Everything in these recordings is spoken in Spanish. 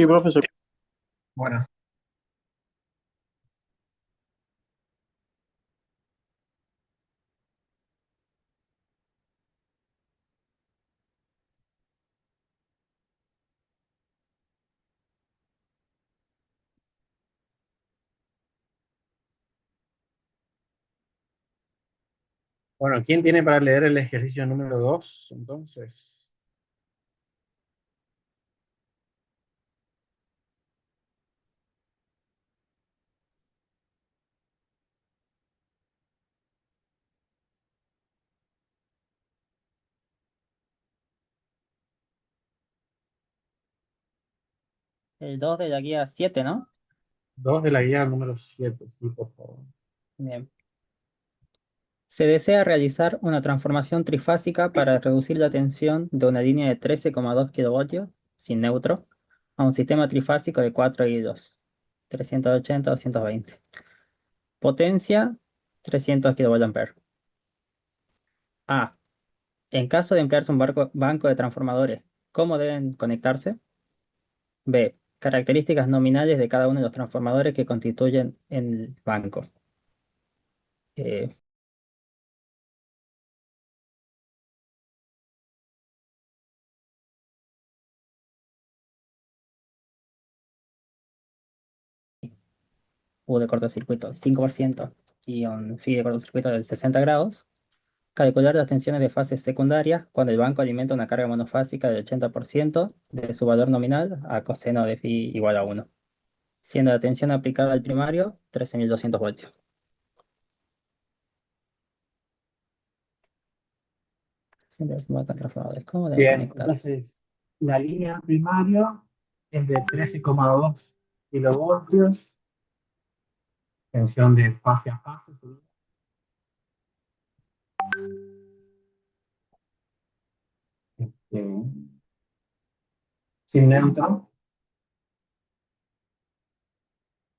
Sí, profesor. Bueno, bueno, ¿quién tiene para leer el ejercicio número 2? Entonces, El 2 de la guía 7, ¿no? 2 de la guía número 7, sí, por favor. Bien. Se desea realizar una transformación trifásica para reducir la tensión de una línea de 13,2 kilovoltios, sin neutro, a un sistema trifásico de 4 hilos, 380 220. Potencia, 300 kVA. A. En caso de emplearse un banco de transformadores, ¿cómo deben conectarse? B. Características nominales de cada uno de los transformadores que constituyen el banco. Eh, U de cortocircuito del 5% y un phi de cortocircuito del 60 grados. Calcular las tensiones de fase secundaria cuando el banco alimenta una carga monofásica del 80% de su valor nominal a coseno de phi igual a 1, siendo la tensión aplicada al primario 13.200 voltios. Siempre es un banco de transformadores. ¿Cómo deben Bien, conectarse? entonces, la línea primaria es de 13,2 kilovoltios, tensión de fase a fase, ¿sí? Este, sin neutro,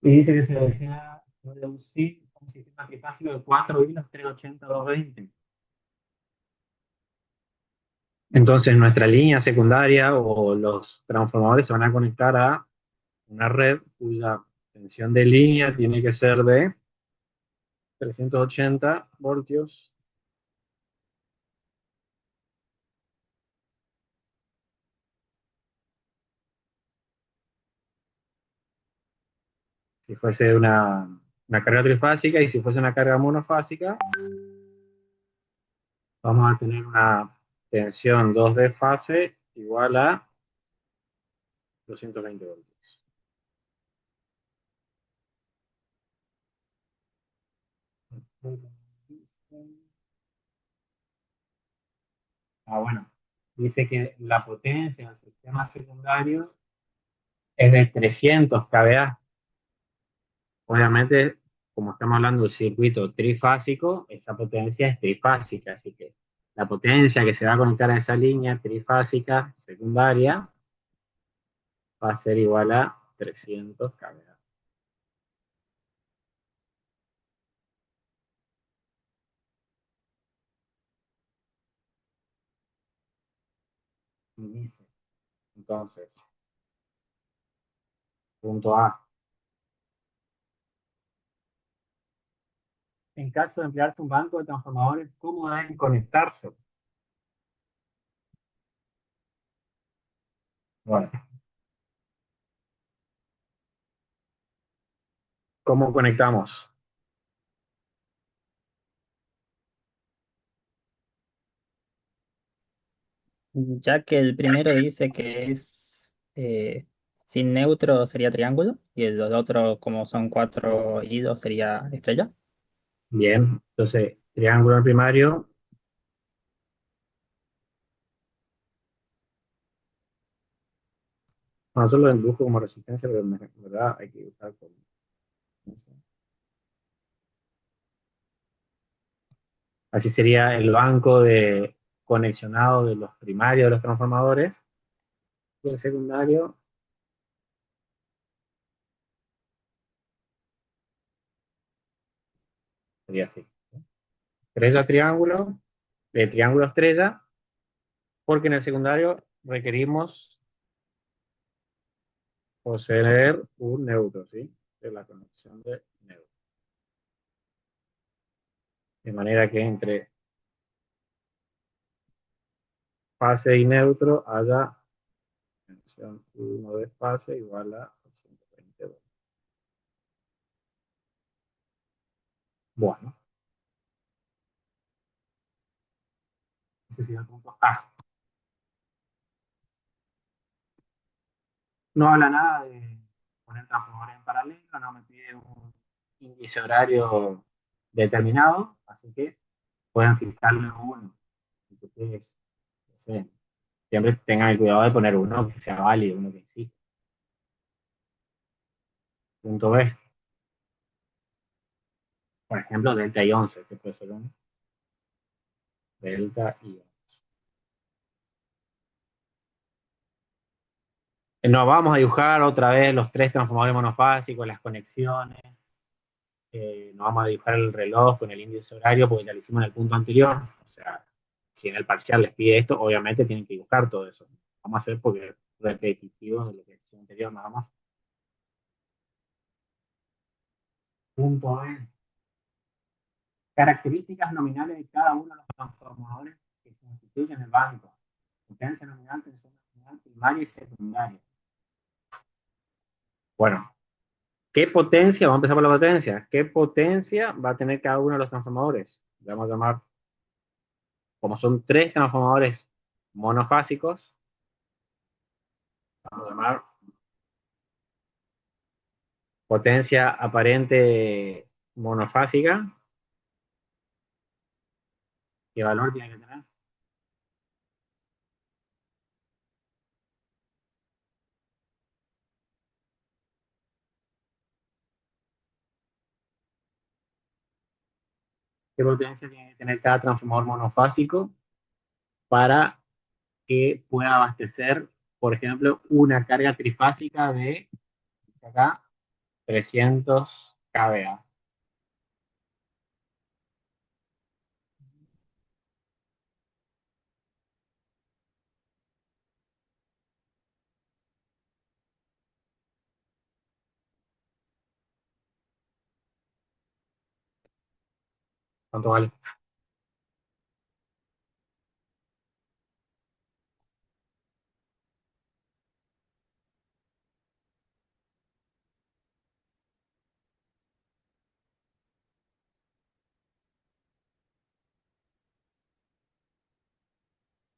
y dice que se desea reducir un sistema trifásico de 4 hilos 380 220. Entonces, nuestra línea secundaria o los transformadores se van a conectar a una red cuya tensión de línea tiene que ser de 380 voltios. Si fuese una carga trifásica, y si fuese una carga monofásica, vamos a tener una tensión 2 de fase igual a 220 voltios. Bueno, dice que la potencia del sistema secundario es de 300 kVA. Obviamente, como estamos hablando de un circuito trifásico, esa potencia es trifásica, así que la potencia que se va a conectar a esa línea trifásica secundaria va a ser igual a 300 kVA. Y dice, entonces, punto A. En caso de emplearse un banco de transformadores, ¿cómo deben conectarse? Bueno, ¿cómo conectamos? Ya que el primero dice que es sin neutro sería triángulo y el otro, como son 4 hilos, sería estrella. Bien, entonces, triángulo primario. Bueno, solo lo dibujo como resistencia, pero en verdad hay que usar como... Así sería el banco de conexionado de los primarios de los transformadores. Y el secundario sería así. Estrella triángulo, de triángulo estrella, porque en el secundario requerimos poseer un neutro, ¿sí? De la conexión de neutro. De manera que entre fase y neutro haya tensión 1 de fase igual a 220 voltios. Bueno, ese sería el punto A. No habla nada de poner transformadores en paralelo, no me pide un índice horario determinado, así que pueden fijarle uno. Entonces, no sé, siempre tengan el cuidado de poner uno que sea válido, uno que exista. Punto B, por ejemplo, delta y 11, que puede ser un delta y 11. Nos vamos a dibujar otra vez los tres transformadores monofásicos, las conexiones. Nos vamos a dibujar el reloj con el índice horario porque ya lo hicimos en el punto anterior. O sea, si en el parcial les pide esto, obviamente tienen que buscar todo eso. Vamos a hacer porque es repetitivo de lo que hice anterior, nada más. Punto B. Características nominales de cada uno de los transformadores que constituyen el banco. Potencia nominal, tensión nominal, primaria y secundaria. Bueno, ¿qué potencia? Vamos a empezar por la potencia. ¿Qué potencia va a tener cada uno de los transformadores? Le vamos a llamar, como son tres transformadores monofásicos, vamos a llamar potencia aparente monofásica. ¿Qué valor tiene que tener? ¿Qué potencia tiene que tener cada transformador monofásico para que pueda abastecer, por ejemplo, una carga trifásica de, acá, 300 kVA? ¿Cuánto vale?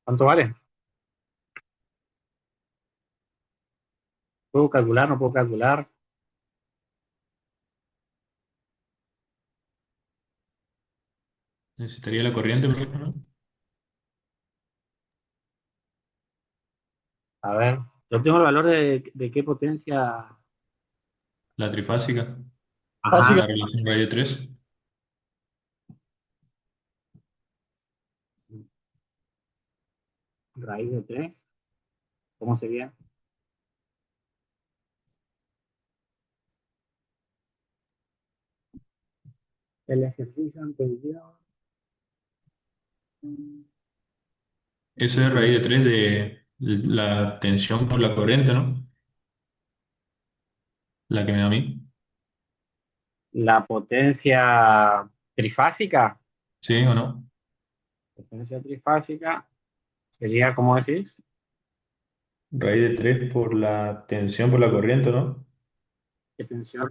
¿Cuánto vale? ¿Puedo calcular? ¿No puedo calcular? Necesitaría la corriente, por ejemplo. A ver, yo tengo el valor de qué potencia. La trifásica. Ajá, La relación radio 3. raíz de 3. ¿Cómo sería? El ejercicio anterior. Eso es raíz de 3 de la tensión por la corriente, ¿no? La que me da a mí. La potencia trifásica. ¿Sí o no? Potencia trifásica sería, ¿cómo decís? Raíz de 3 por la tensión por la corriente, ¿no? ¿Qué tensión?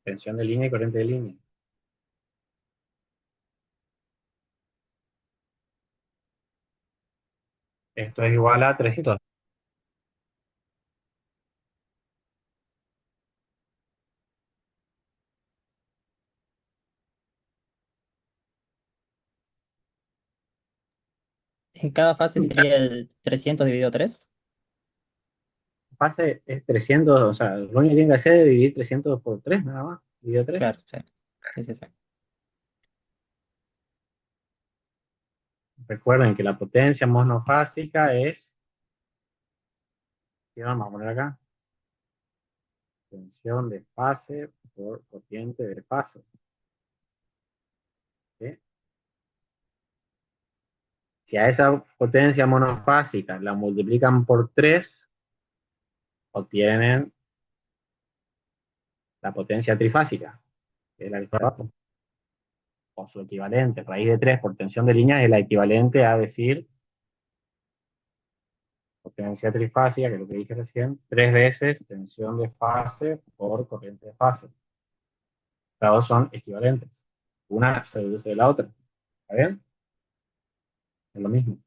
Tensión de línea y corriente de línea. Esto es igual a 300. En cada fase sería el 300 dividido 3. Fase es 300, o sea, lo único que tiene que hacer es dividir 300 por 3 nada más. Dividido 3. Claro, sí. Sí, sí, sí. Recuerden que la potencia monofásica es, ¿qué vamos a poner acá? Tensión de fase por corriente de fase. ¿Sí? Si a esa potencia monofásica la multiplican por 3, obtienen la potencia trifásica, que es la que está abajo, o su equivalente. Raíz de 3 por tensión de línea es la equivalente a decir potencia trifásica, que es lo que dije recién, 3 veces tensión de fase por corriente de fase. Las dos son equivalentes. Una se deduce de la otra. ¿Está bien? Es lo mismo.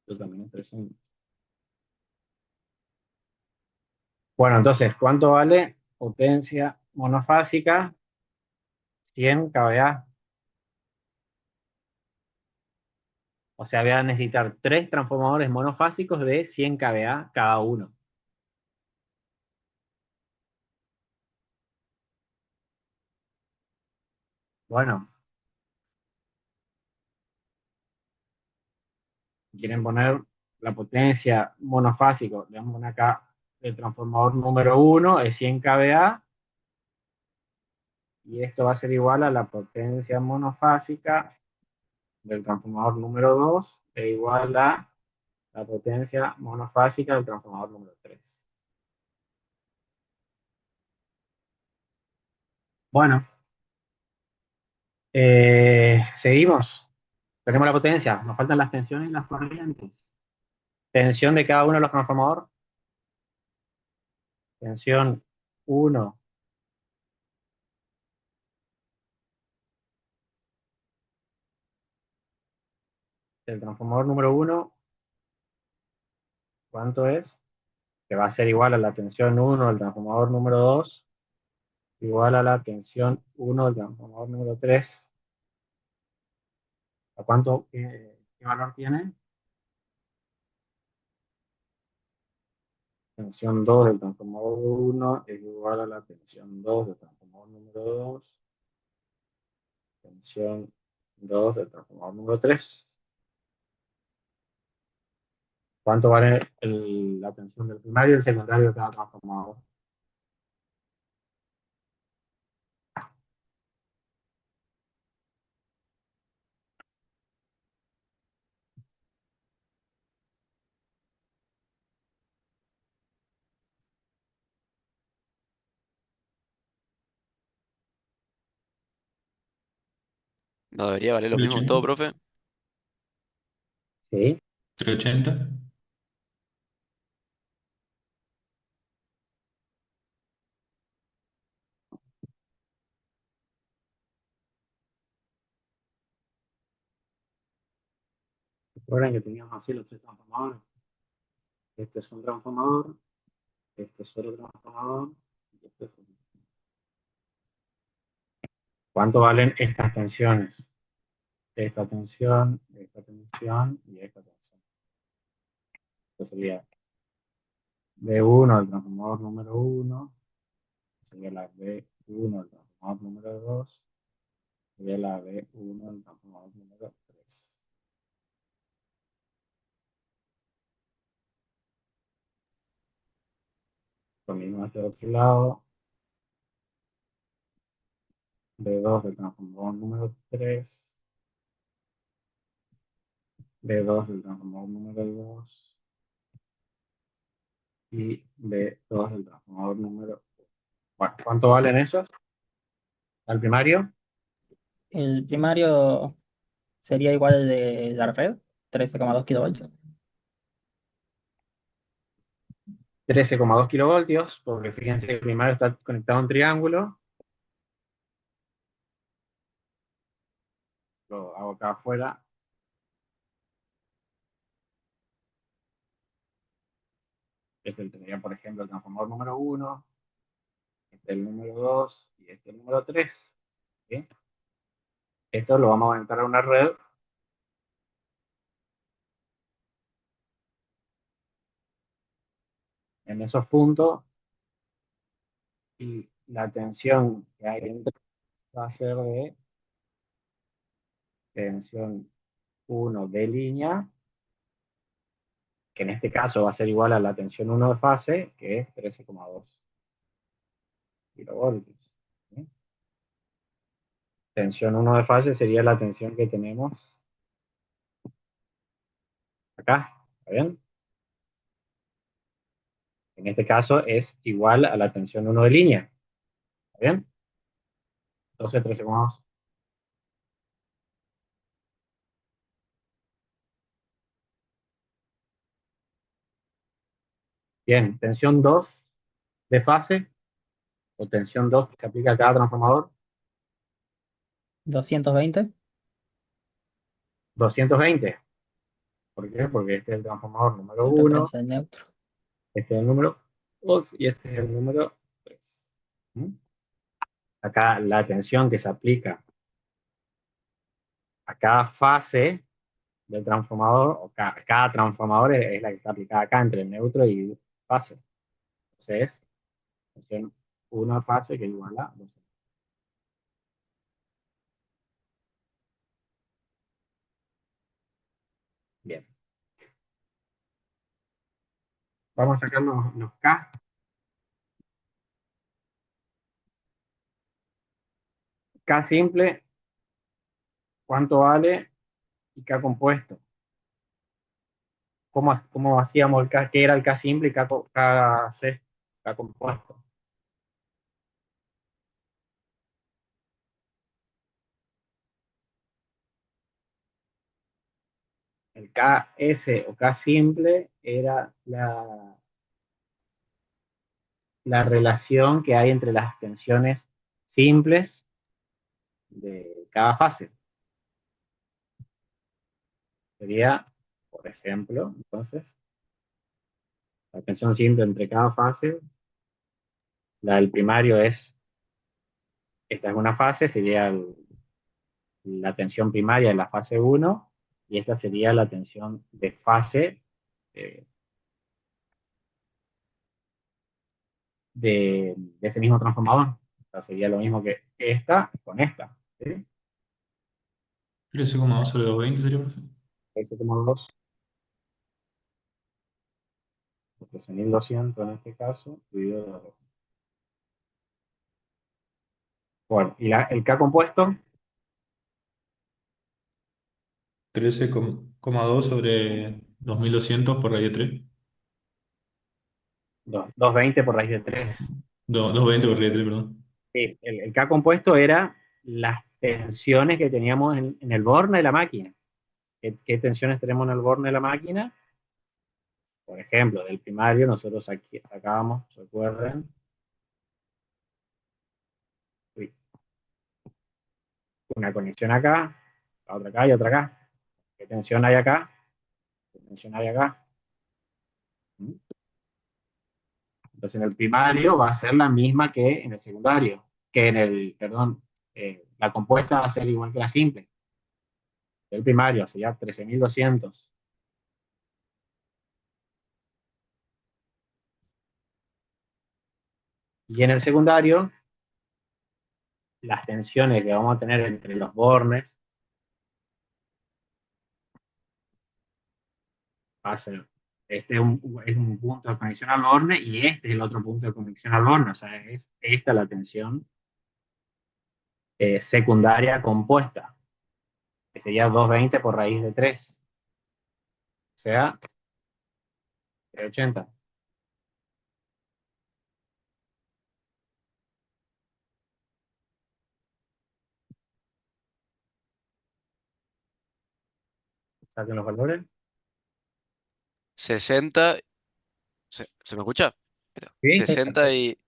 Esto también es 300. Bueno, entonces, ¿cuánto vale potencia monofásica? 100 kVA. O sea, voy a necesitar 3 transformadores monofásicos de 100 kVA cada uno. Bueno, si quieren poner la potencia monofásico, le vamos a poner acá el transformador número 1 es 100 kVA, y esto va a ser igual a la potencia monofásica del transformador número 2 e igual a la potencia monofásica del transformador número 3. Bueno, seguimos. Tenemos la potencia, nos faltan las tensiones y las corrientes. Tensión de cada uno de los transformadores. Tensión 1 del transformador número 1, ¿cuánto es? Que va a ser igual a la tensión 1 del transformador número 2, igual a la tensión 1 del transformador número 3. ¿A cuánto, qué valor tiene? Tensión 2 del transformador 1 es igual a la tensión 2 del transformador número 2, tensión 2 del transformador número 3. ¿Cuánto vale la tensión del primario y el secundario de cada transformador? ¿No debería valer lo mismo en 380. todo, profe? ¿Sí? 380. Recuerden que teníamos así los 3 transformadores. Este es un transformador, este es otro transformador, y este es otro. ¿Cuánto valen estas tensiones? Esta tensión y esta tensión. Esto sería B1 del transformador número 1, sería la B1 del transformador número 2, sería la B1 del transformador número 3. Lo mismo este otro lado, B2 del transformador número 3, B2 del transformador número 2 y B2 del transformador número 1. Bueno, ¿cuánto valen esos? Al primario, El primario sería igual al de la red, 13,2 kilovoltios. 13,2 kilovoltios, porque fíjense que el primario está conectado a un triángulo. Lo hago acá afuera. Este sería, por ejemplo, el transformador número 1, este el número 2 y este el número 3. ¿Sí? Esto lo vamos a conectar a una red. En esos puntos, y la tensión que hay entre va a ser de tensión 1 de línea, que en este caso va a ser igual a la tensión 1 de fase, que es 13,2 kilovoltios. ¿Sí? Tensión 1 de fase sería la tensión que tenemos acá, ¿está bien? En este caso es igual a la tensión 1 de línea, ¿está bien? Entonces 13,2. Bien, tensión 2 de fase, o tensión 2 que se aplica a cada transformador, 220. 220. ¿Por qué? Porque este es el transformador número En 1, referencia al neutro. este es el número 2 y este es el número 3. Acá la tensión que se aplica a cada fase del transformador, o cada transformador es la que está aplicada acá entre el neutro y fase. Entonces, tensión 1 fase que es igual a 2. Bien. Vamos a sacar los K. K simple, ¿cuánto vale? Y K compuesto. ¿Cómo hacíamos el K? ¿Qué era el K simple y KC? K compuesto. El KS o K simple era la relación que hay entre las tensiones simples de cada fase. Sería, por ejemplo, entonces, la tensión simple entre cada fase, la del primario esta es una fase, sería la tensión primaria de la fase 1, y esta sería la tensión de fase eh, de ese mismo transformador. O sea, sería lo mismo que esta con esta. ¿Sí? 13,2 sobre 220 sería, profe. 13,2 por 13.200 en este caso, dividido por 2. Bueno, y el K compuesto, 13,2 sobre 2200 por raíz de 3. 220 por raíz de 3. 220 por raíz de 3, perdón. Sí, el K compuesto era las tensiones que teníamos en el borne de la máquina. ¿Qué tensiones tenemos en el borne de la máquina? Por ejemplo, del primario nosotros aquí sacábamos, recuerden, una conexión acá, la otra acá y otra acá. ¿Qué tensión hay acá? ¿Qué tensión hay acá? Entonces en el primario va a ser la misma que en el secundario, que en el, perdón, la compuesta va a ser igual que la simple. El primario sería 13.200. Y en el secundario, las tensiones que vamos a tener entre los bornes va a ser, este es un punto de conexión al borne y este es el otro punto de conexión al borne. O sea, es esta la tensión secundaria compuesta, que sería 220 por raíz de 3. O sea, 380. Saquen los valores. 60, ¿se me escucha? Ahí está. ¿Sí? Sí. 60 y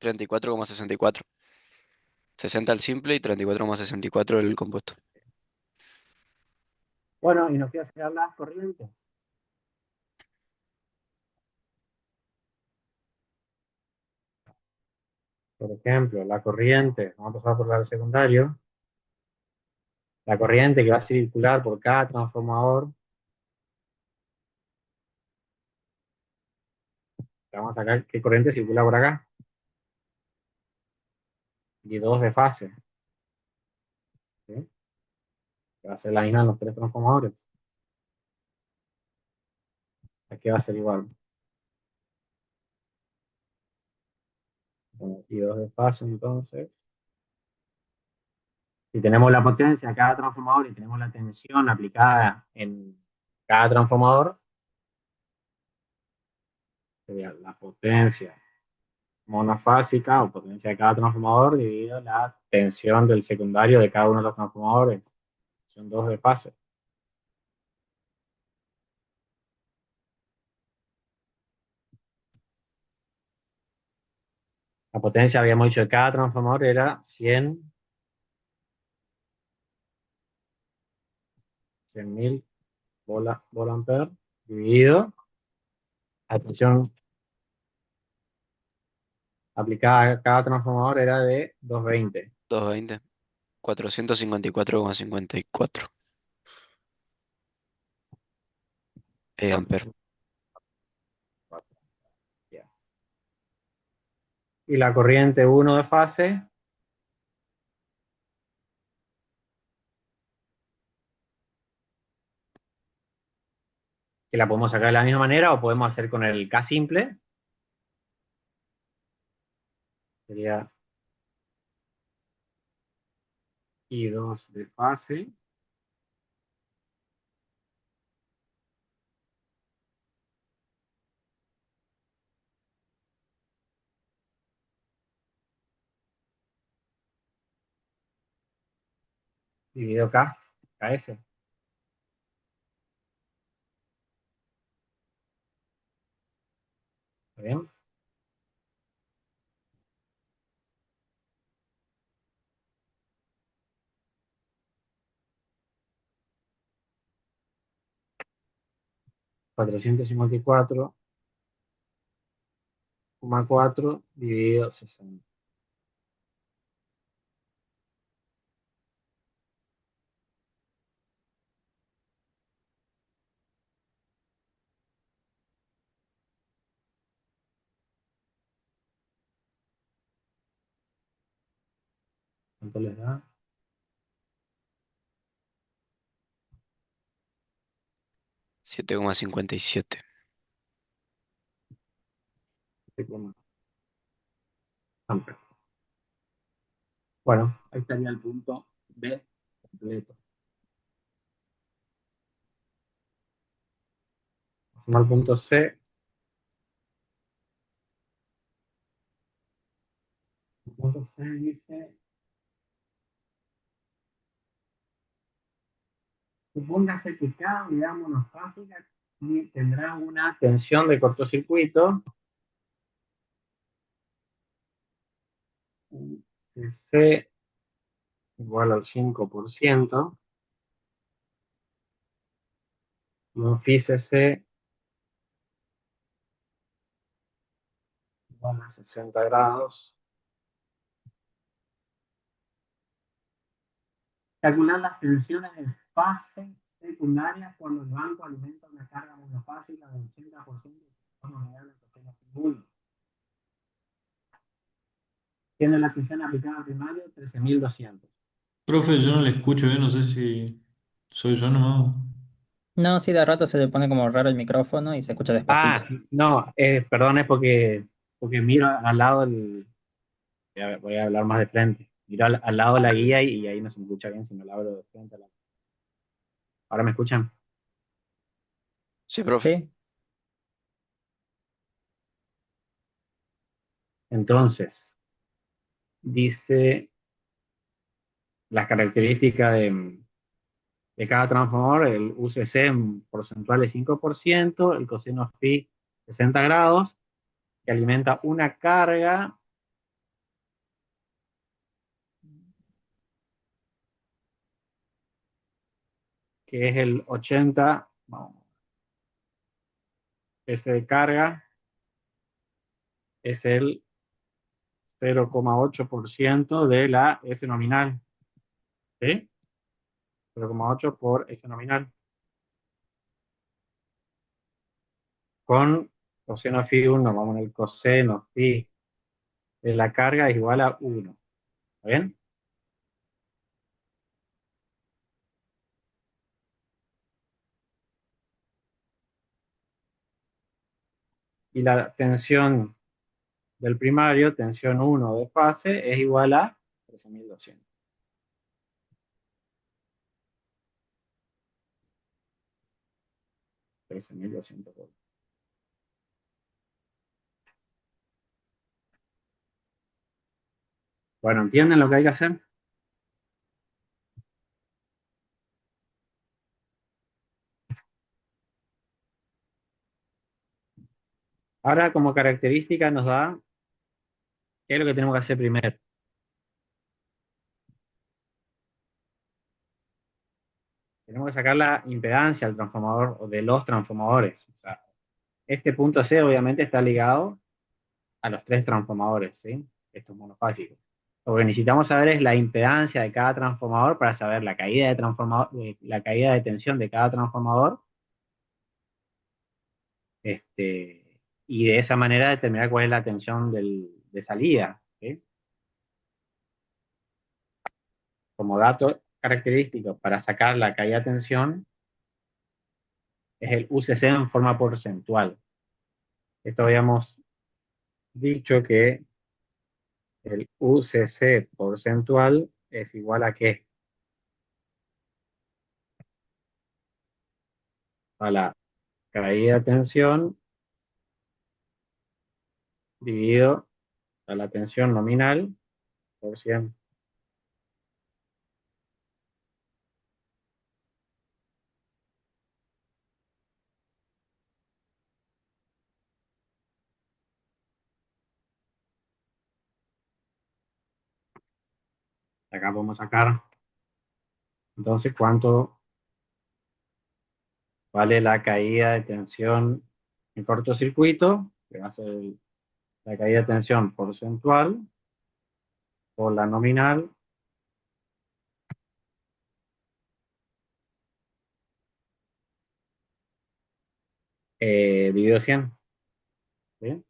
34,64. 60 el simple y 34,64 el compuesto. Bueno, y nos queda sacar las corrientes. Por ejemplo, la corriente, vamos a pasar por el secundario, la corriente que va a circular por cada transformador, vamos a sacar qué corriente circula por acá, y dos de fase, ¿sí? Que va a ser la misma en los tres transformadores. Aquí va a ser igual. Bueno, y dos de fase entonces. Si tenemos la potencia de cada transformador y tenemos la tensión aplicada en cada transformador, sería la potencia monofásica o potencia de cada transformador dividido la tensión del secundario de cada uno de los transformadores. Son dos de fase. La potencia, habíamos dicho, de cada transformador era 100.000 volt-ampere dividido la tensión aplicada a cada transformador era de 220. 220. 454,54 amperes. Ya. Y la corriente 1 de fase, que la podemos sacar de la misma manera o podemos hacer con el K simple. Sería I2 de fase dividido K, KS. ¿Está bien? $454,4 dividido 60. ¿Cuánto les da? 7,57. 7 amperes. Bueno, ahí estaría el punto B completo. Pasamos al punto C. El punto C dice: supóngase que cada unidad monofásica tendrá una tensión de cortocircuito C igual al 5%, y un phi CC igual a 60 grados. Calcular las tensiones de fase secundarias cuando el banco alimenta una carga monofásica del 80% de forma unidad de coseno phi 1. Tiene la tensión aplicada al primario 13.200. Profe, yo no le escucho bien, no sé si soy yo nomás. No, sí, de rato se le pone como raro el micrófono y se escucha despacito. Ah, no, perdón, es porque miro al lado del. Voy a hablar más de frente. Miro al lado de la guía y ahí no se me escucha bien si no la abro de frente. ¿Ahora me escuchan? Sí, profe. ¿Sí? Entonces, dice las características de cada transformador: el UCC en porcentual es 5%, el coseno phi 60 grados, que alimenta una carga que es el 80, vamos, ese de carga es el 0,8% de la S nominal, ¿sí? 0,8 por S nominal. Con coseno phi 1, vamos en el coseno phi de la carga es igual a 1. ¿Está bien? Y la tensión del primario, tensión 1 de fase, es igual a 13.200. 13.200 volts. Bueno, ¿entienden lo que hay que hacer? Ahora, como característica, nos da qué es lo que tenemos que hacer primero. Tenemos que sacar la impedancia al transformador o de los transformadores. O sea, este punto C obviamente está ligado a los tres transformadores, ¿sí? Esto es monofásico. Lo que necesitamos saber es la impedancia de cada transformador para saber la caída de transformador, la caída de tensión de cada transformador, y de esa manera determinar cuál es la tensión de salida, ¿sí? Como dato característico para sacar la caída de tensión es el UCC en forma porcentual. Esto habíamos dicho que el UCC porcentual es igual a qué? A la caída de tensión dividido a la tensión nominal por 100. Acá podemos sacar entonces cuánto vale la caída de tensión en cortocircuito, que va a ser la caída de tensión porcentual por la nominal, dividido 100. ¿Sí?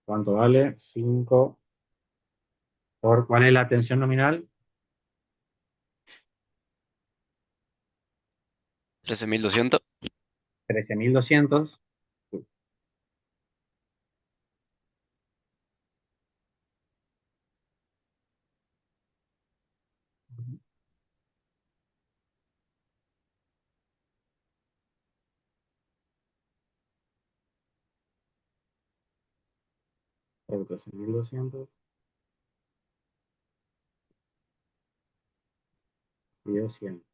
¿Cuánto vale? 5 por, ¿cuál es la tensión nominal? 13.200. 13.200. Por 13.200 dividido 100.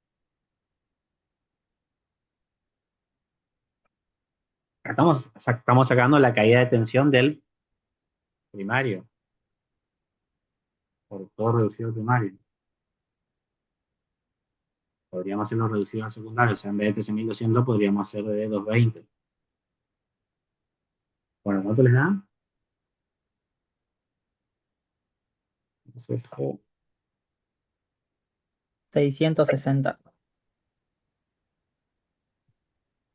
Estamos sacando la caída de tensión del primario, por todo reducido primario. Podríamos hacerlo reducido al secundario, o sea, en vez de 13.200 podríamos hacer de 220. Bueno, ¿cuánto les da? Entonces, 660.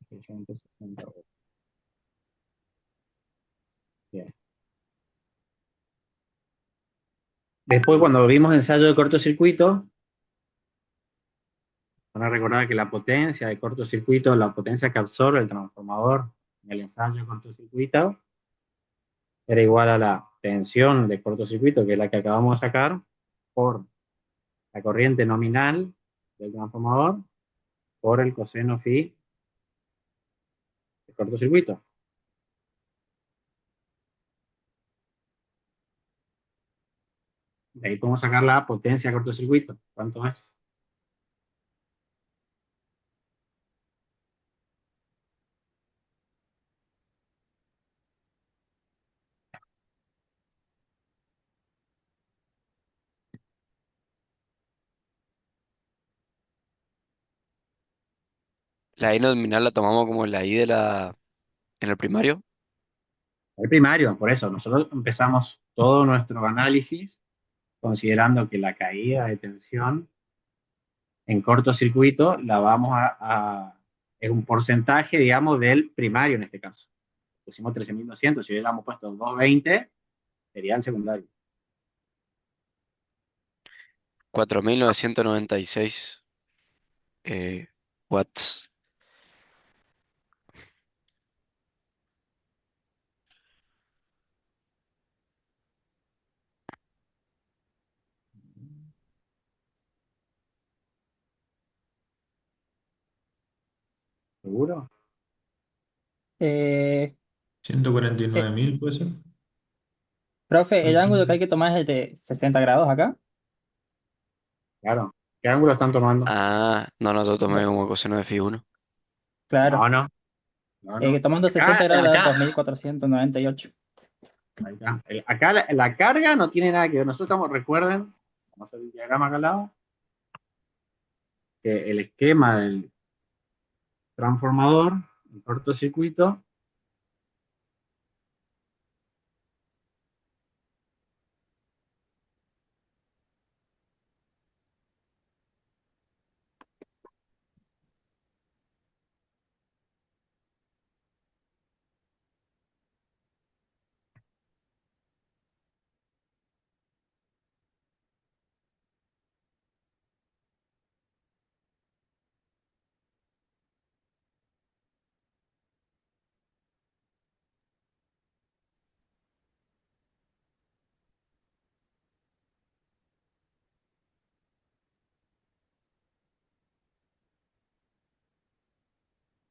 660. Bien. Después, cuando vimos ensayo de cortocircuito, van a recordar que la potencia de cortocircuito, la potencia que absorbe el transformador en el ensayo de cortocircuito, era igual a la tensión de cortocircuito, que es la que acabamos de sacar, por la corriente nominal del transformador, por el coseno phi de cortocircuito. De ahí podemos sacar la potencia de cortocircuito. ¿Cuánto es? La I nominal la tomamos como la I en el primario. El primario, por eso, nosotros empezamos todo nuestro análisis considerando que la caída de tensión en cortocircuito la vamos es un porcentaje, digamos, del primario en este caso. Pusimos 13.200, si hubiéramos puesto 220, sería el secundario. 4.996 watts. ¿Seguro? Eh, ciento cuarenta y eh, nueve mil puede ser. Profe, el ángulo que hay que tomar es el de 60 grados acá. Claro. ¿Qué ángulo están tomando? Ah, no, no, yo tomé Do- como coseno de phi 1. claro. No, no, no, no. Tomando 60 Acá, grados le da acá, 2498. ahí está. Acá la carga no tiene nada que ver. Nosotros estamos, recuerden, vamos a hacer el diagrama acá al lado, que el esquema del transformador, el cortocircuito,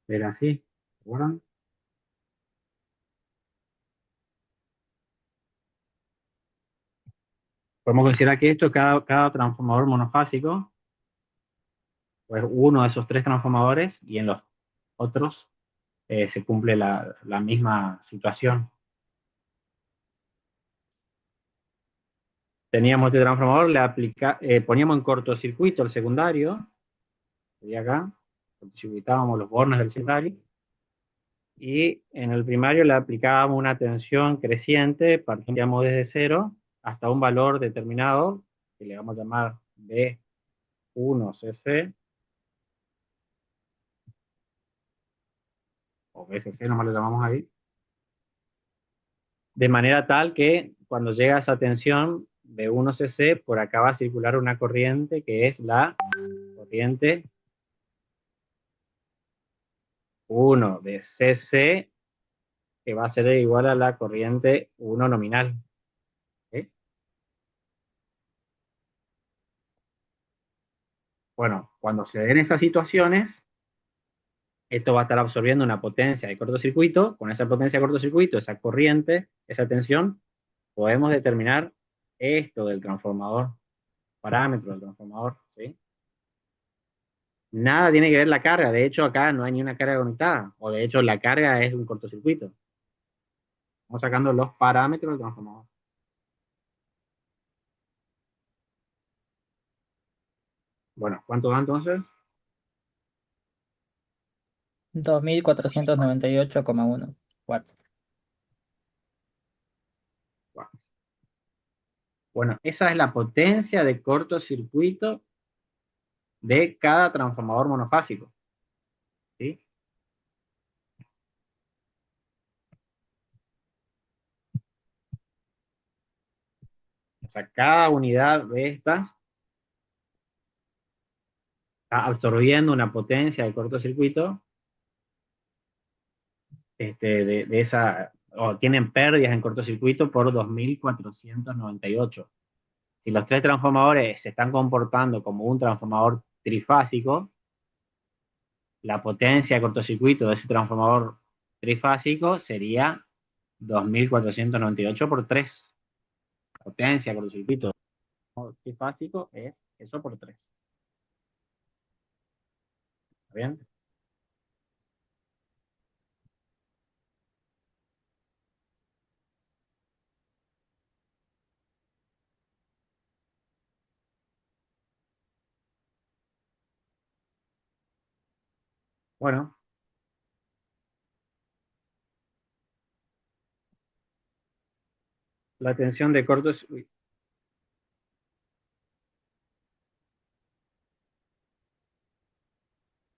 era así. ¿Se acuerdan? Podemos considerar que esto, cada transformador monofásico, pues uno de esos tres transformadores, y en los otros se cumple la misma situación. Teníamos este transformador, poníamos en cortocircuito el secundario, sería acá, cortocircuitábamos los bornes del secundario, y en el primario le aplicábamos una tensión creciente, partíamos desde cero hasta un valor determinado, que le vamos a llamar B1cc, o BCC, nomás lo llamamos ahí, de manera tal que cuando llega esa tensión B1cc, por acá va a circular una corriente que es la corriente 1 de CC, que va a ser igual a la corriente 1 nominal. ¿Sí? Bueno, cuando se den esas situaciones, esto va a estar absorbiendo una potencia de cortocircuito. Con esa potencia de cortocircuito, esa corriente, esa tensión, podemos determinar esto del transformador, parámetro del transformador. ¿Sí? Nada tiene que ver la carga. De hecho, acá no hay ni una carga conectada. O de hecho, la carga es un cortocircuito. Estamos sacando los parámetros del transformador. Bueno, ¿cuánto da entonces? 2498,1 watts. Bueno, esa es la potencia de cortocircuito de cada transformador monofásico. ¿Sí? O sea, cada unidad de estas está absorbiendo una potencia de cortocircuito de esa, o tienen pérdidas en cortocircuito por 2498. Si los tres transformadores se están comportando como un transformador trifásico, la potencia de cortocircuito de ese transformador trifásico sería 2498 por 3. Potencia de cortocircuito trifásico es eso por 3. ¿Está bien? Bueno, la tensión de cortocircuito.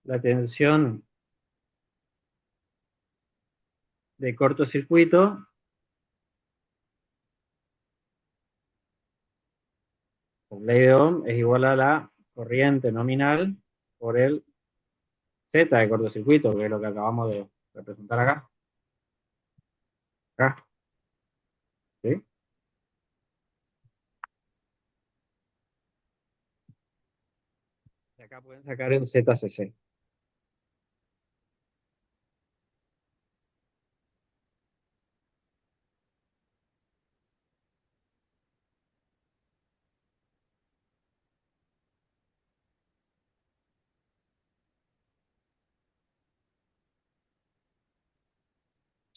La tensión de cortocircuito por ley de Ohm es igual a la corriente nominal por el Z de cortocircuito, que es lo que acabamos de representar acá. Acá. ¿Sí? Y acá pueden sacar el ZCC.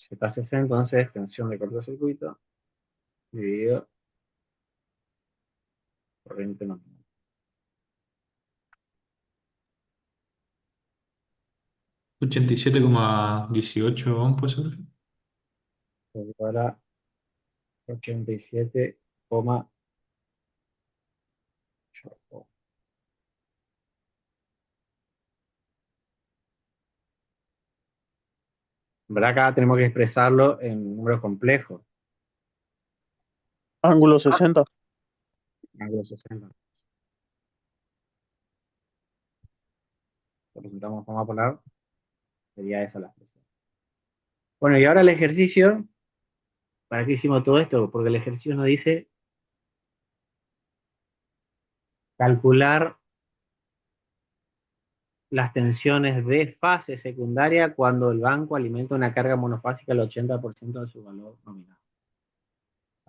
ZCC, entonces, tensión de cortocircuito dividido corriente nominal. 87,18 ohms, ¿puede ser? Igual a 87,8. En verdad acá tenemos que expresarlo en números complejos, Ángulo 60. ángulo 60. Lo presentamos en forma polar, sería esa la expresión. Bueno, y ahora el ejercicio. ¿Para qué hicimos todo esto? Porque el ejercicio nos dice calcular las tensiones de fase secundaria cuando el banco alimenta una carga monofásica al 80% de su valor nominal.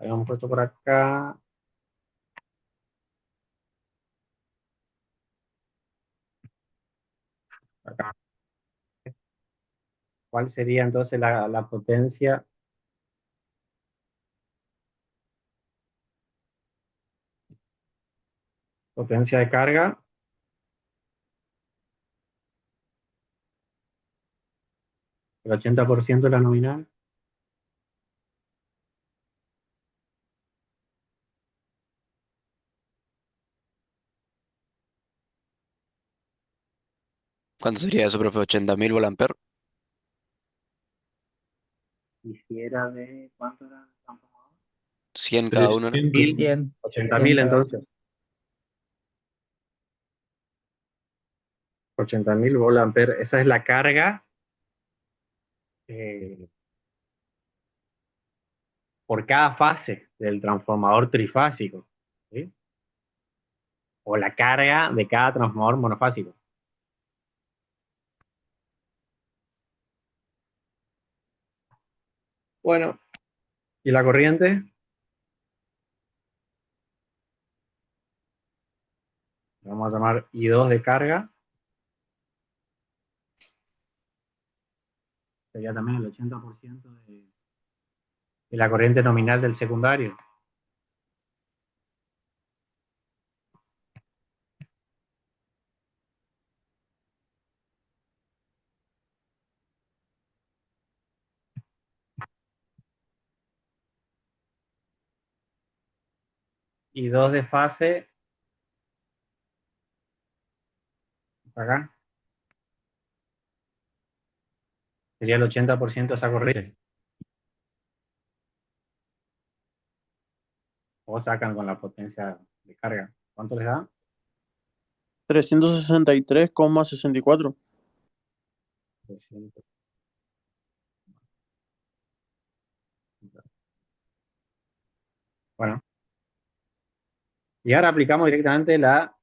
Habíamos puesto por acá. Acá. ¿Cuál sería entonces la potencia? Potencia de carga. El 80% de la nominal. ¿Cuánto sería eso, profe? 80.000 volamper. Quisiera de ¿cuánto era el transformador? 100 cada uno, ¿no? 300. 1000, 100, 80.000 cada uno. entonces. 80.000 volt-ampere. Esa es la carga eh, por cada fase del transformador trifásico, ¿sí? O la carga de cada transformador monofásico. Bueno, ¿y la corriente? Vamos a llamar I2 de carga. Sería también el 80% de la corriente nominal del secundario. I2 de fase, acá, sería el 80% de esa corriente. O sacan con la potencia de carga. ¿Cuánto les da? 363,64. 300. Bueno, y ahora aplicamos directamente la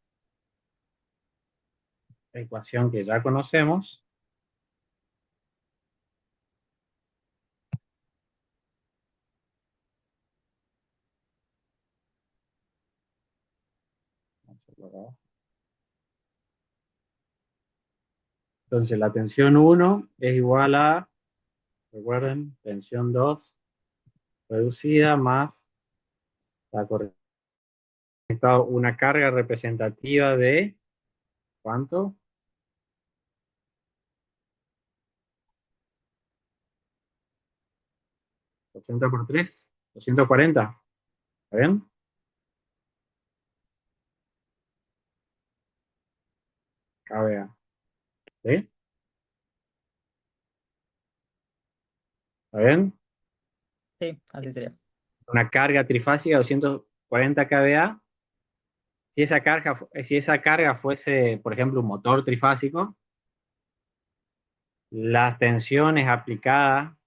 ecuación que ya conocemos. Entonces la tensión 1 es igual a, recuerden, tensión 2 reducida más la conectado una carga representativa de, ¿cuánto? 80 por 3, 240. ¿Está bien? KVA. ¿Sí? ¿Está bien? Sí, así sería. Una carga trifásica de 240 kVA. Si esa carga fuese, por ejemplo, un motor trifásico, las tensiones aplicadas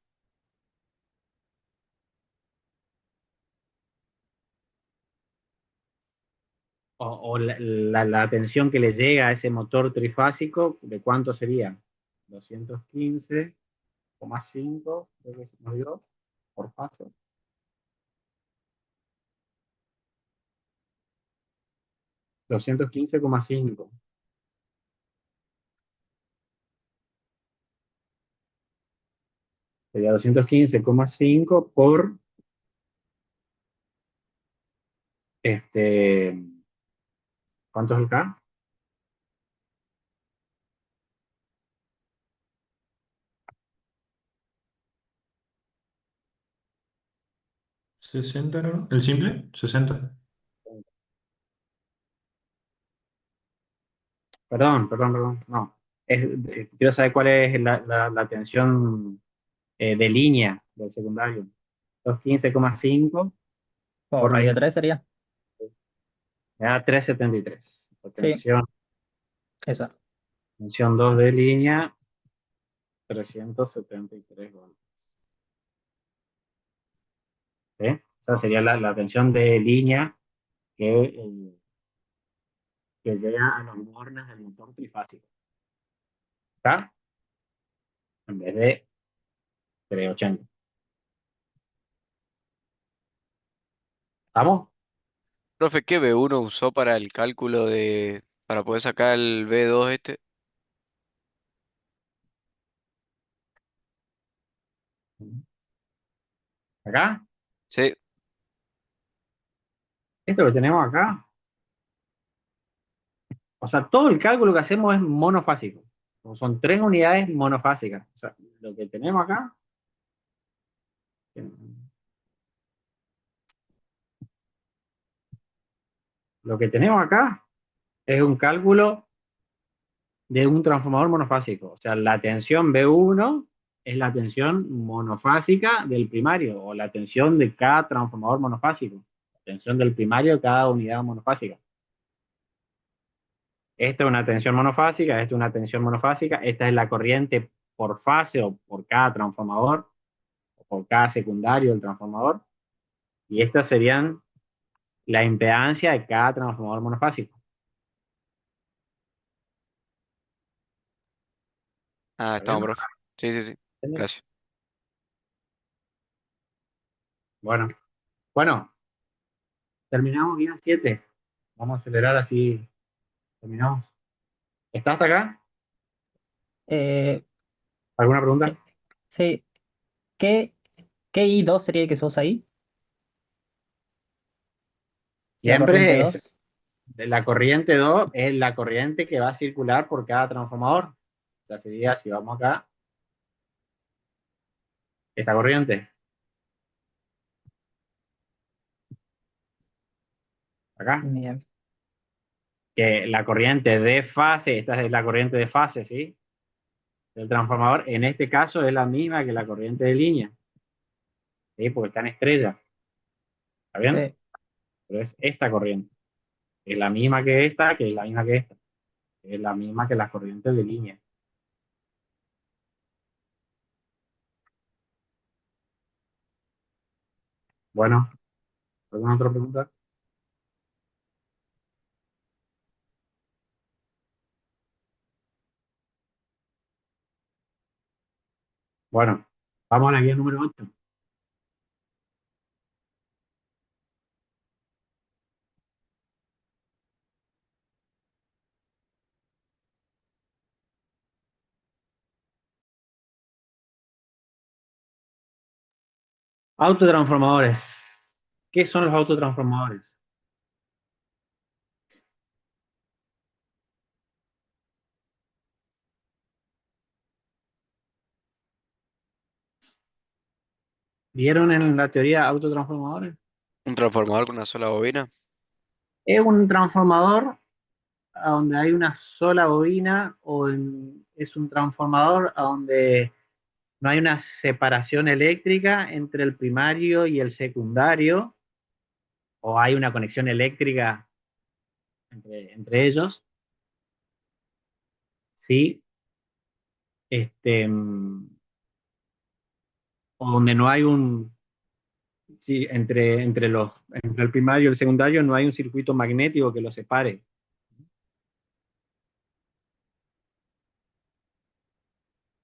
o la tensión que le llega a ese motor trifásico, ¿de cuánto sería? 215,5, creo que se nos dio, por fase. 215,5. sería 215,5 por, ¿cuánto es el K? 60, ¿no? ¿El simple? 60. Perdón, no. Quiero saber cuál es la tensión de línea del secundario. 215,5 Por por raíz de mil, 3 sería. me da 373. Sí, Tensión, eso. tensión 2 de línea, 373 voltios. ¿Sí? Esa sería la tensión de línea que llega a los bornes del motor trifásico. ¿Está? En vez de 380. ¿Estamos? Profe, ¿qué B1 usó para el cálculo para poder sacar el B2 este? ¿Acá? Sí, Esto que tenemos acá. O sea, todo el cálculo que hacemos es monofásico. Son 3 unidades monofásicas. O sea, lo que tenemos acá. Lo que tenemos acá es un cálculo de un transformador monofásico. O sea, la tensión B1 es la tensión monofásica del primario, o la tensión de cada transformador monofásico. La tensión del primario de cada unidad monofásica. Esta es una tensión monofásica, esta es una tensión monofásica, esta es la corriente por fase o por cada transformador, o por cada secundario del transformador, y estas serían la impedancia de cada transformador monofásico. ¿Está estamos, bien? profe. Sí, sí, sí. Gracias. Bueno, bueno, terminamos guía 7. Vamos a acelerar así. Terminamos. ¿Está hasta acá? Eh, ¿Alguna pregunta? sí, ¿qué, qué I2 sería el que se usa ahí? La corriente Siempre es 2. la corriente 2 es la corriente que va a circular por cada transformador. O sea, sería, si vamos acá, esta corriente, acá, Bien. que la corriente de fase, esta es la corriente de fase, ¿sí? Del transformador, en este caso es la misma que la corriente de línea, ¿sí? Porque está en estrella, ¿está bien? Sí. Pero es esta corriente, es la misma que esta, que es la misma que esta, es la misma que las corrientes de línea. Bueno, ¿alguna otra pregunta? Bueno, vamos a la guía número 8. Autotransformadores. ¿Qué son los autotransformadores? ¿Vieron en la teoría autotransformadores? Un transformador con una sola bobina. Es un transformador a donde hay una sola bobina es un transformador a donde no hay una separación eléctrica entre el primario y el secundario, o hay una conexión eléctrica entre ellos, ¿sí? O donde no hay sí, entre el primario y el secundario no hay un circuito magnético que los separe.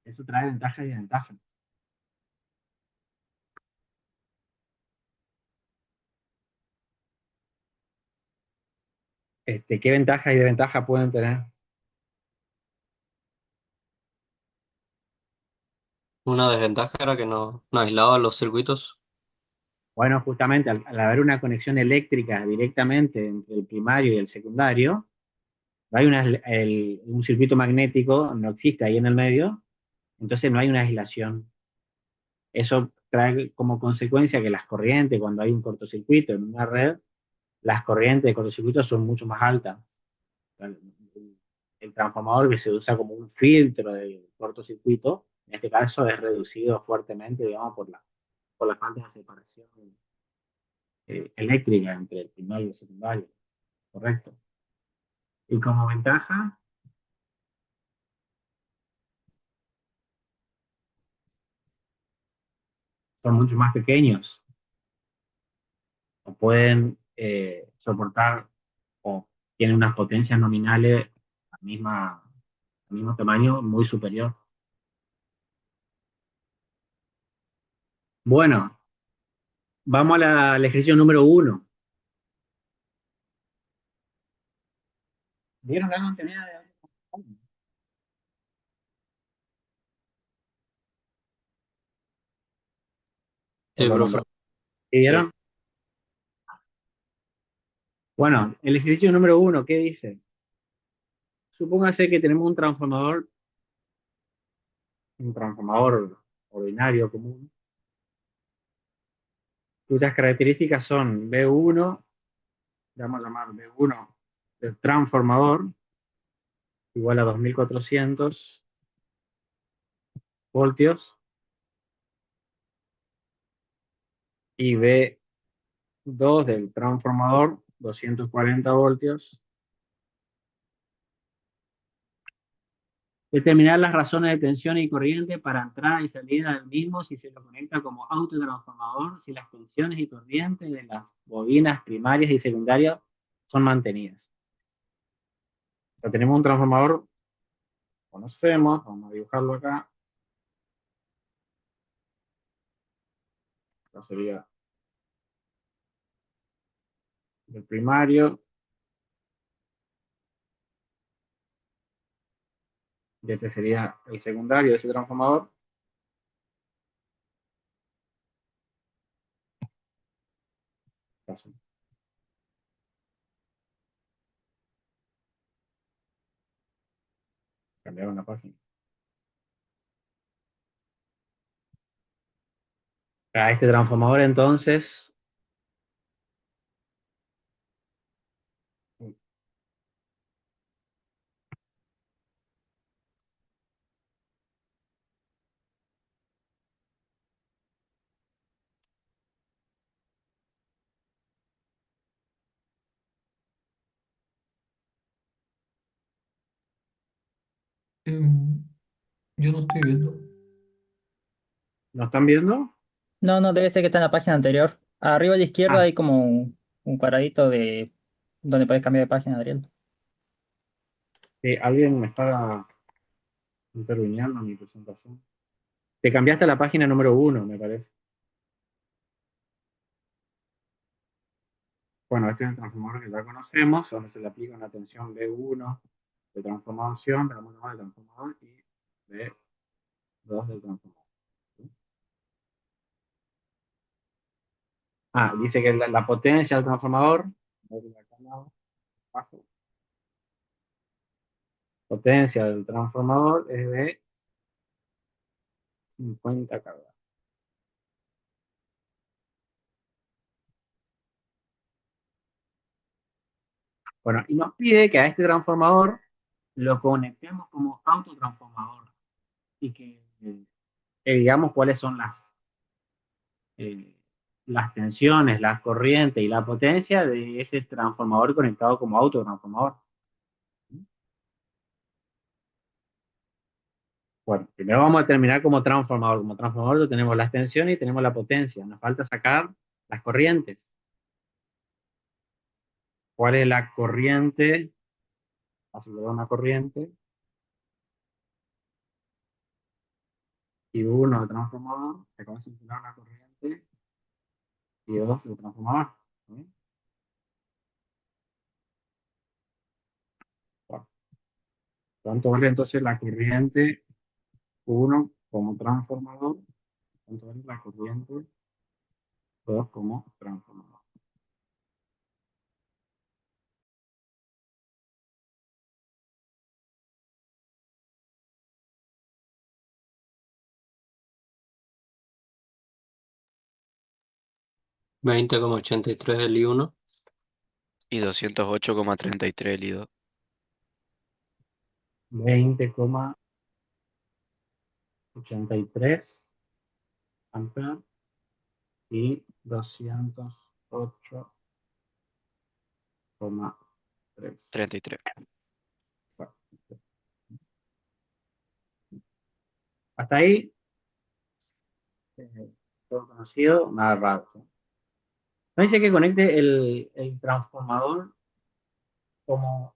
Eso trae ventajas y desventajas. ¿Qué ventajas y desventajas pueden tener? Una desventaja era que no aislaba los circuitos. Bueno, justamente al haber una conexión eléctrica directamente entre el primario y el secundario, no hay un circuito magnético, no existe ahí en el medio, entonces no hay una aislación. Eso trae como consecuencia que las corrientes, cuando hay un cortocircuito en una red, las corrientes de cortocircuito son mucho más altas. El, el transformador que se usa como un filtro de cortocircuito, en este caso es reducido fuertemente, digamos, por la falta de separación eléctrica entre el primario y el secundario, correcto. Y como ventaja, son mucho más pequeños, o pueden soportar o tienen unas potencias nominales al mismo tamaño, muy superior. Bueno, vamos al ejercicio número 1. ¿Vieron la mantenida de o Sí, lo profe. nombró? ¿Sí Sí. vieron? Bueno, el ejercicio número 1, ¿qué dice? Supóngase que tenemos un transformador ordinario común, cuyas características son B1, le vamos a llamar B1 del transformador, igual a 2400 voltios, y B2 del transformador, 240 voltios. Determinar las razones de tensión y corriente para entrada y salida del mismo si se lo conecta como autotransformador, si las tensiones y corrientes de las bobinas primarias y secundarias son mantenidas. O sea, tenemos un transformador, conocemos, vamos a dibujarlo acá. Acá sería el primario, y este sería el secundario de ese transformador. Cambiaron la página. A este transformador entonces Em, yo no estoy viendo. ¿lo están viendo? No, no, debe ser que está en la página anterior. Arriba a la izquierda Ah, hay como un cuadradito de donde puedes cambiar de página, Adriel. alguien me está interviniendo en mi presentación. Te cambiaste a la página número 1, me parece. Bueno, este es el transformador que ya conocemos, donde se le aplica una tensión B1 de transformación, la llamamos de transformador, y B2 del transformador. Ah, dice que la potencia del transformador, abajo, potencia del transformador es de 50 kW. Bueno, y nos pide que a este transformador lo conectemos como autotransformador y que digamos cuáles son eh, las tensiones, las corrientes y la potencia de ese transformador conectado como autotransformador. Bueno, primero vamos a terminar como transformador. Como transformador tenemos las tensiones y tenemos la potencia. Nos falta sacar las corrientes. ¿Cuál es la corriente? Asegurar una corriente. Y uno de transformador. Acaba de circular una corriente. Y dos de transformador. ¿Sí? Bueno, ¿cuánto vale entonces la corriente 1 como transformador, entonces la corriente 2 como transformador. Veinte coma ochenta y tres el I1. Y 208,33 el I2. 20,83 amperes y 208,3. 33. Bueno, hasta ahí, todo conocido, nada raro. No dice que conecte el transformador como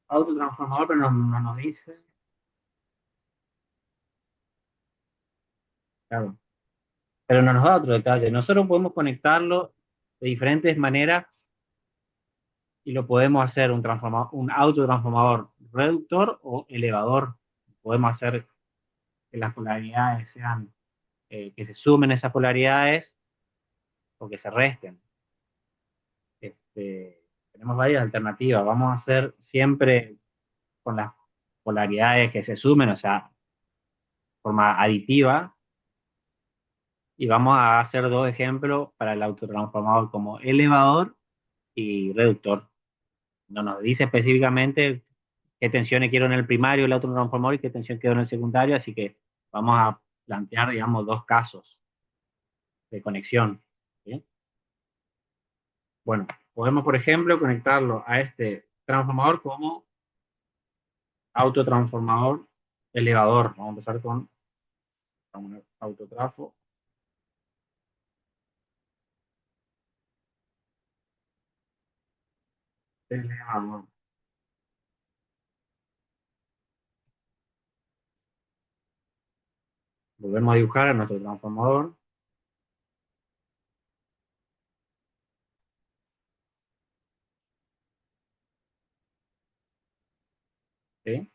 autotransformador, pero no nos dice. Claro. Pero no nos da otro detalle. Nosotros podemos conectarlo de diferentes maneras y lo podemos hacer un autotransformador reductor o elevador. Podemos hacer que las polaridades sean, que se sumen esas polaridades o que se resten. Tenemos varias alternativas. Vamos a hacer siempre con las polaridades que se sumen, o sea, forma aditiva. Y vamos a hacer dos ejemplos para el autotransformador como elevador y reductor. No nos dice específicamente qué tensiones quiero en el primario del autotransformador y qué tensión quiero en el secundario, así que vamos a plantear, digamos, dos casos de conexión. ¿Sí? Bueno, podemos, por ejemplo, conectarlo a este transformador como autotransformador elevador. Vamos a empezar con autotrafo elevador. Volvemos a dibujar a nuestro transformador. ¿Sí?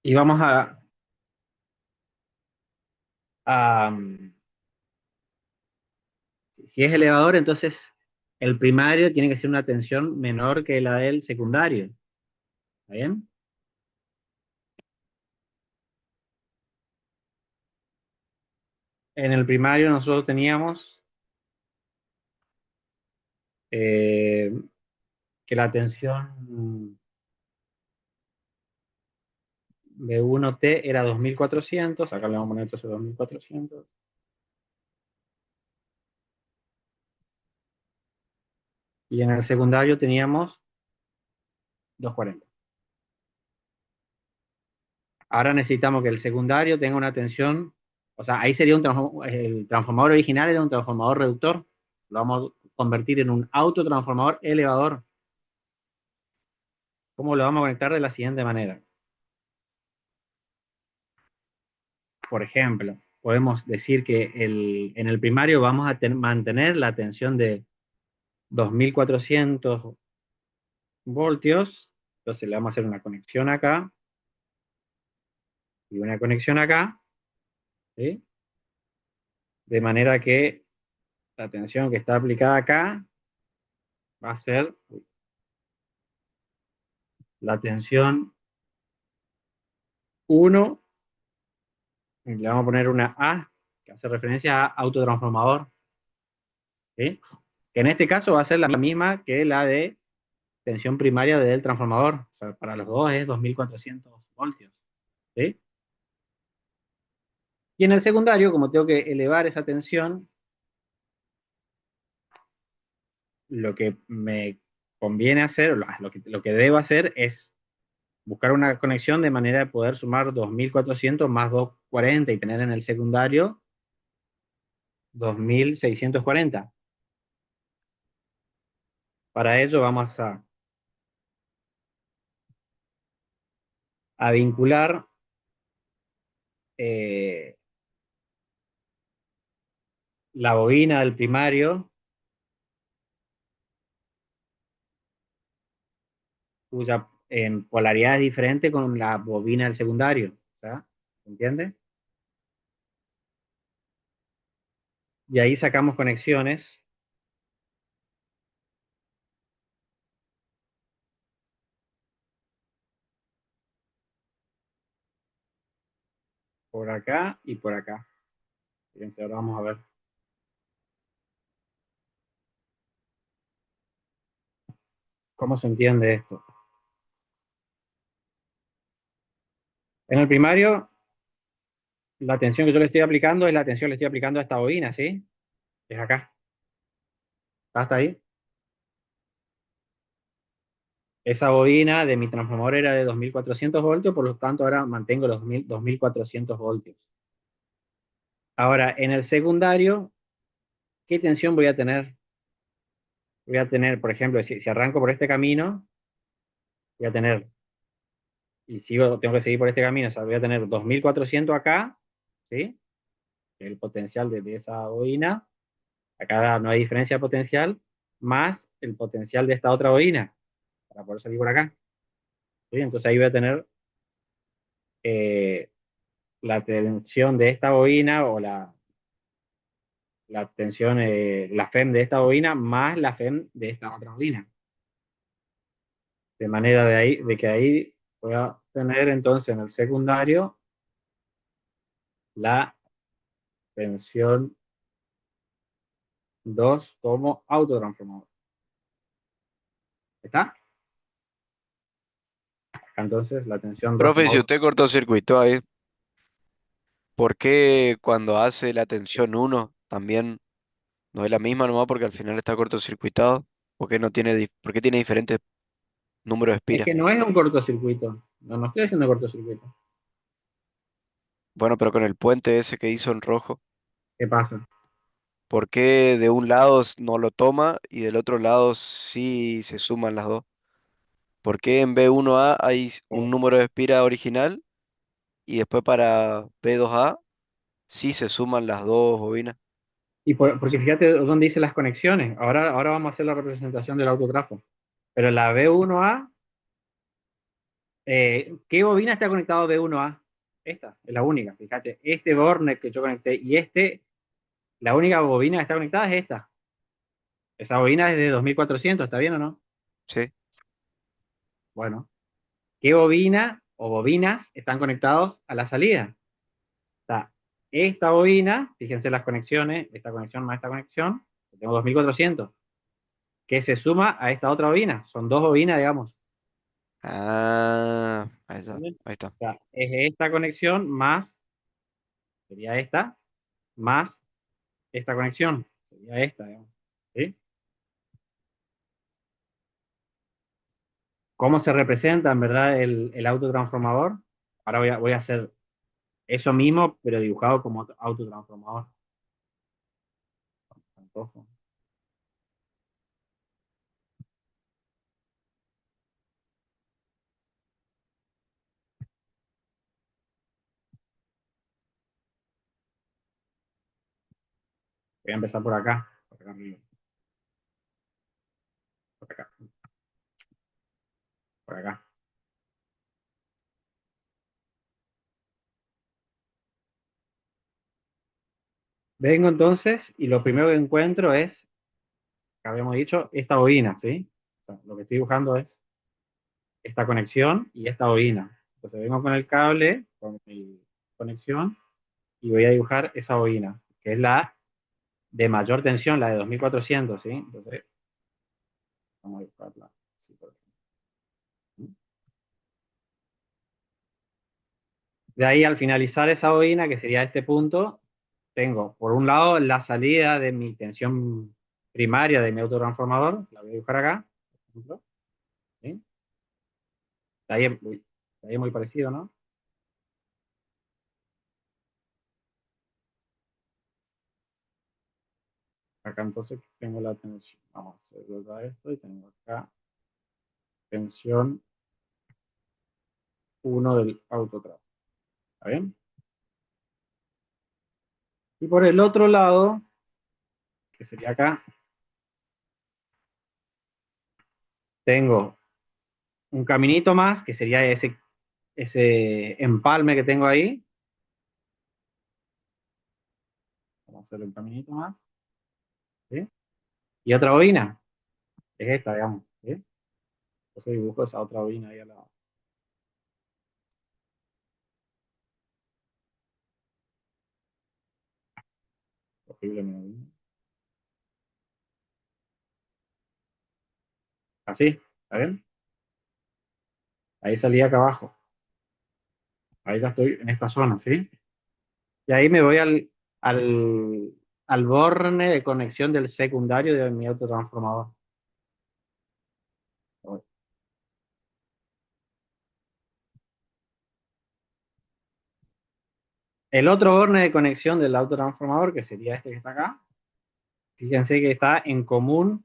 Y vamos a si es elevador, entonces el primario tiene que ser una tensión menor que la del secundario. ¿Está bien? En el primario nosotros teníamos que la tensión de 1T era 2400, acá le vamos a poner entonces 2400. Y en el secundario teníamos 240. Ahora necesitamos que el secundario tenga una tensión, o sea, ahí sería el transformador original era un transformador reductor, lo vamos a convertir en un autotransformador elevador. ¿Cómo lo vamos a conectar? De la siguiente manera. Por ejemplo, podemos decir que en el primario vamos a mantener la tensión de 2400 voltios, entonces le vamos a hacer una conexión acá y una conexión acá, ¿sí? De manera que la tensión que está aplicada acá va a ser la tensión 1, y le vamos a poner una A, que hace referencia a autotransformador, ¿sí? Que en este caso va a ser la misma que la de tensión primaria del transformador, o sea, para los dos es 2400 voltios, ¿sí? Y en el secundario, como tengo que elevar esa tensión, lo que me conviene hacer, lo que debo hacer es buscar una conexión de manera de poder sumar 2400 más 240 y tener en el secundario 2640. Para ello vamos a vincular eh, la bobina del primario cuya polaridad es diferente con la bobina del secundario. ¿Se entiende? Y ahí sacamos conexiones. Por acá y por acá. Fíjense, ahora vamos a ver. ¿Cómo se entiende esto? En el primario, la tensión que yo le estoy aplicando es la tensión que le estoy aplicando a esta bobina, ¿sí? Es acá. ¿Hasta ahí? Esa bobina de mi transformador era de 2400 voltios, por lo tanto ahora mantengo los 2400 voltios. Ahora, en el secundario, ¿qué tensión voy a tener? Voy a tener, por ejemplo, si arranco por este camino, voy a tener, y sigo, tengo que seguir por este camino, o sea, voy a tener 2400 acá, ¿sí? El potencial de esa bobina. Acá no hay diferencia de potencial, más el potencial de esta otra bobina, para poder salir por acá. ¿Sí? Entonces ahí voy a tener eh, la tensión de esta bobina o la tensión, la FEM de esta bobina más la FEM de esta otra bobina. De manera de que ahí voy a tener entonces en el secundario la tensión 2 como autotransformador. ¿Está? Entonces la tensión 2 Profe, como si auto. usted cortocircuitó ahí, ¿por qué cuando hace la tensión uno también no es la misma nomás porque al final está cortocircuitado? ¿Por qué no tiene, por qué tiene diferentes números de Es espiras? que no es un cortocircuito. No, no estoy haciendo cortocircuito. Bueno, pero con el puente ese que hizo en rojo, ¿Qué pasa? ¿por qué de un lado no lo toma y del otro lado sí se suman las dos? ¿Por qué en B1A hay un número de espira original y después para B2A sí se suman las dos bobinas? Porque fíjate dónde dice las conexiones. Ahora vamos a hacer la representación del autografo. Pero la B1A, ¿qué bobina está conectado a B1A? Esta, es la única. Fíjate, este borne que yo conecté y la única bobina que está conectada es esta. Esa bobina es de 2400, ¿está bien o no? Sí. Bueno, ¿qué bobina o bobinas están conectados a la salida? Está esta bobina, fíjense las conexiones, esta conexión más esta conexión, tengo 2400, que se suma a esta otra bobina. Son dos bobinas, digamos. Ah, ahí está, ¿Entienden? ahí está. O sea, es esta conexión más, sería esta, más esta conexión, sería esta, digamos. ¿Sí? ¿Cómo se representa en verdad el autotransformador? Ahora voy a hacer eso mismo, pero dibujado como autotransformador. Antojo. Voy a empezar por acá arriba, por acá, por acá. Vengo entonces y lo primero que encuentro es, que habíamos dicho, esta bobina, ¿sí? O sea, lo que estoy dibujando es esta conexión y esta bobina. Entonces vengo con el cable, con mi conexión, y voy a dibujar esa bobina, que es la de mayor tensión, la de 2400, ¿sí? Entonces, vamos a dibujarla así, por ejemplo. De ahí, al finalizar esa bobina, que sería este punto, tengo, por un lado, la salida de mi tensión primaria de mi autotransformador, la voy a dibujar acá, por ejemplo, ¿sí? Está ahí muy parecido, ¿no? Acá entonces tengo la tensión, vamos a hacer esto, y tengo acá tensión 1 del autotransformador, ¿está bien? Y por el otro lado, que sería acá, tengo un caminito más, que sería ese empalme que tengo ahí. Vamos a hacer un caminito más. ¿Sí? Y otra bobina, que es esta, digamos. ¿Sí? Entonces dibujo esa otra bobina ahí al lado. Horrible mi bobina. Así, ¿está bien? Ahí salí acá abajo. Ahí ya estoy en esta zona, ¿sí? Y ahí me voy al, al borne de conexión del secundario de mi autotransformador. El otro borne de conexión del autotransformador, que sería este que está acá, fíjense que está en común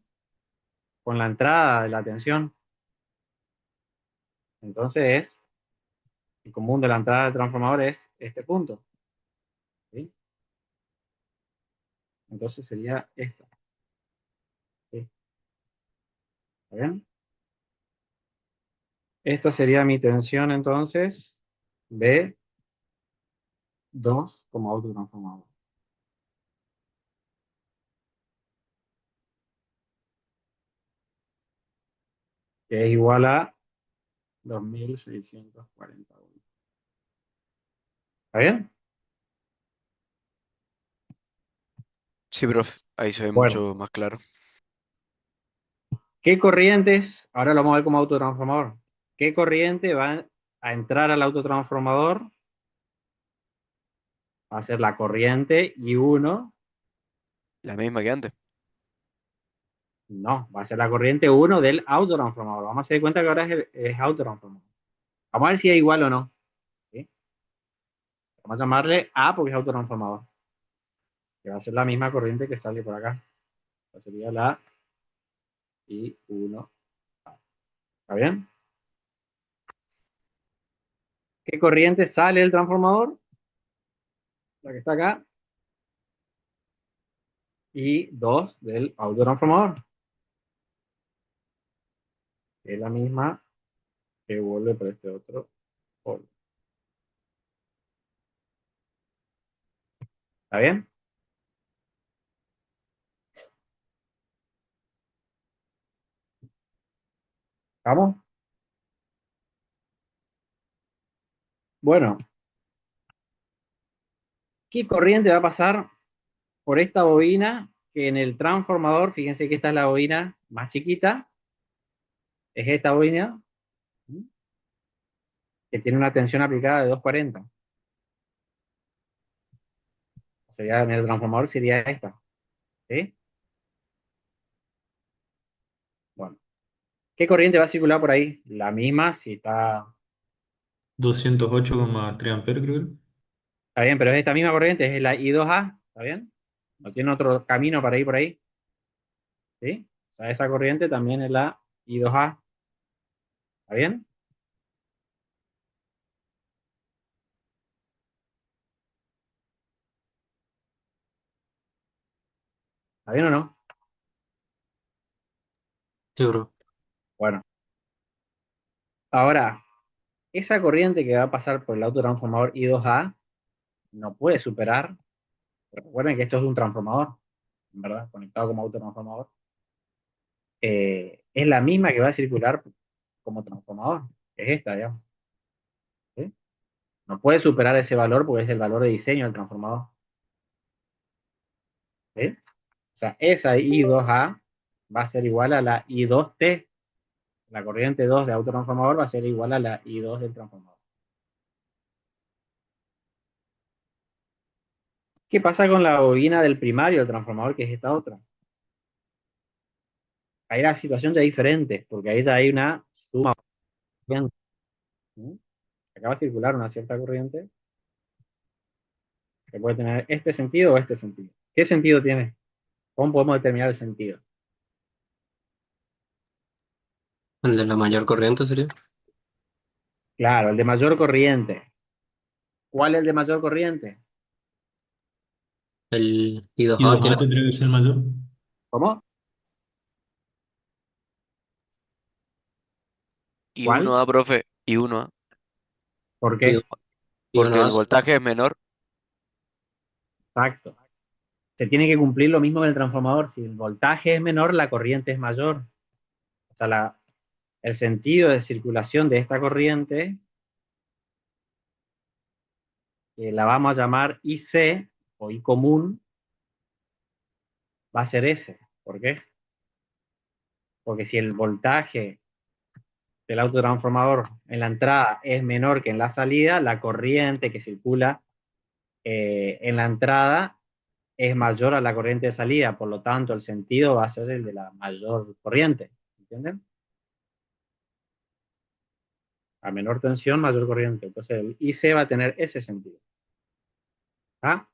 con la entrada de la tensión. Entonces, el común de la entrada del transformador es este punto. ¿Sí? Entonces sería esta. ¿Sí? ¿Está bien? Esto sería mi tensión entonces B2 como autotransformador. Que es igual a 2641. ¿Está bien? Sí, profe, ahí se ve Bueno, mucho más claro. ¿qué corrientes? Ahora lo vamos a ver como autotransformador. ¿Qué corriente va a entrar al autotransformador? Va a ser la corriente I1. La misma que antes. No, va a ser la corriente 1 del autotransformador. Vamos a hacer cuenta que ahora es autotransformador. Vamos a ver si es igual o no. ¿Sí? Vamos a llamarle A porque es autotransformador. Que va a ser la misma corriente que sale por acá. Esta sería la I1. ¿Está bien? ¿Qué corriente sale del transformador? La que está acá. I2 del autotransformador. Que es la misma que vuelve por este otro polo. ¿Está bien? ¿Vamos? Bueno, ¿qué corriente va a pasar por esta bobina que en el transformador, fíjense que esta es la bobina más chiquita, es esta bobina que tiene una tensión aplicada de 240? O sea, en el transformador sería esta. ¿Sí? Bueno, ¿qué corriente va a circular por ahí? La misma, si está... 208,3 amperes, creo que. Está bien, pero es esta misma corriente, es la I2A, ¿está bien? No tiene otro camino para ir por ahí. ¿Sí? O sea, esa corriente también es la I2A. ¿Está bien? ¿Está bien o no? Sí, bro. Bueno, ahora, esa corriente que va a pasar por el autotransformador I2A no puede superar, recuerden que esto es un transformador, ¿verdad? Conectado como autotransformador. Es la misma que va a circular como transformador, es esta, digamos. ¿Sí? No puede superar ese valor porque es el valor de diseño del transformador. ¿Sí? O sea, esa I2A va a ser igual a la I2T. La corriente 2 de autotransformador va a ser igual a la I2 del transformador. ¿Qué pasa con la bobina del primario del transformador, que es esta otra? Ahí la situación ya es diferente, porque ahí ya hay una suma corriente. ¿Sí? Acá va a circular una cierta corriente que puede tener este sentido o este sentido. ¿Qué sentido tiene? ¿Cómo podemos determinar el sentido? El de la mayor corriente sería. Claro, el de mayor corriente. ¿Cuál es el de mayor corriente? El I2A tiene. I2A tendría que ser mayor. ¿Cómo? Y ¿Cuál? 1A, profe, y 1A, ¿Por Y, qué? y porque uno el hace. voltaje es menor. Exacto. Se tiene que cumplir lo mismo que el transformador. Si el voltaje es menor, la corriente es mayor. O sea, el sentido de circulación de esta corriente, que la vamos a llamar IC, o I común, va a ser ese. ¿Por qué? Porque si el voltaje del autotransformador en la entrada es menor que en la salida, la corriente que circula en la entrada es mayor a la corriente de salida, por lo tanto el sentido va a ser el de la mayor corriente, ¿entienden? A menor tensión, mayor corriente. Entonces el IC va a tener ese sentido. ¿Ah?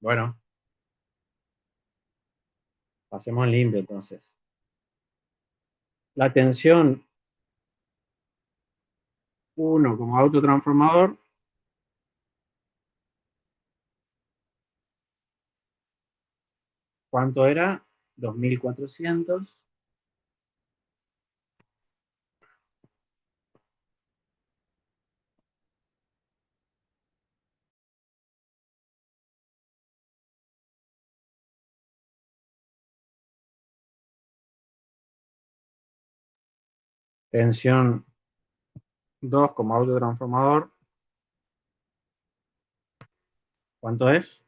Bueno, pasemos en limpio entonces. La tensión 1 como autotransformador, ¿cuánto era? 2400. Tensión 2 como autotransformador, ¿cuánto es?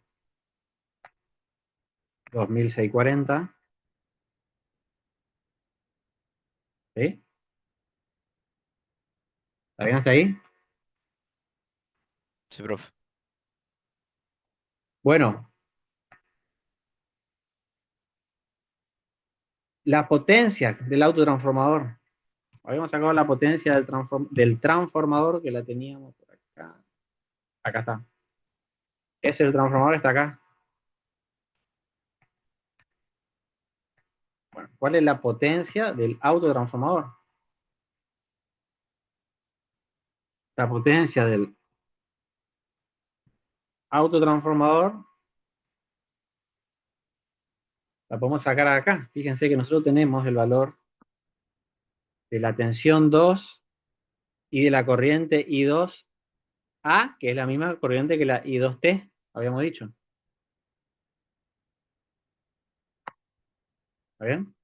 2640. ¿Sí? ¿Está bien hasta ahí? Sí, profe. Bueno, la potencia del autotransformador. Habíamos sacado la potencia del transformador que la teníamos por acá. Acá está. Ese el transformador está acá. Bueno, ¿cuál es la potencia del autotransformador? La potencia del autotransformador la podemos sacar acá. Fíjense que nosotros tenemos el valor de la tensión 2 y de la corriente I2A, que es la misma corriente que la I2T, habíamos dicho. ¿Está bien?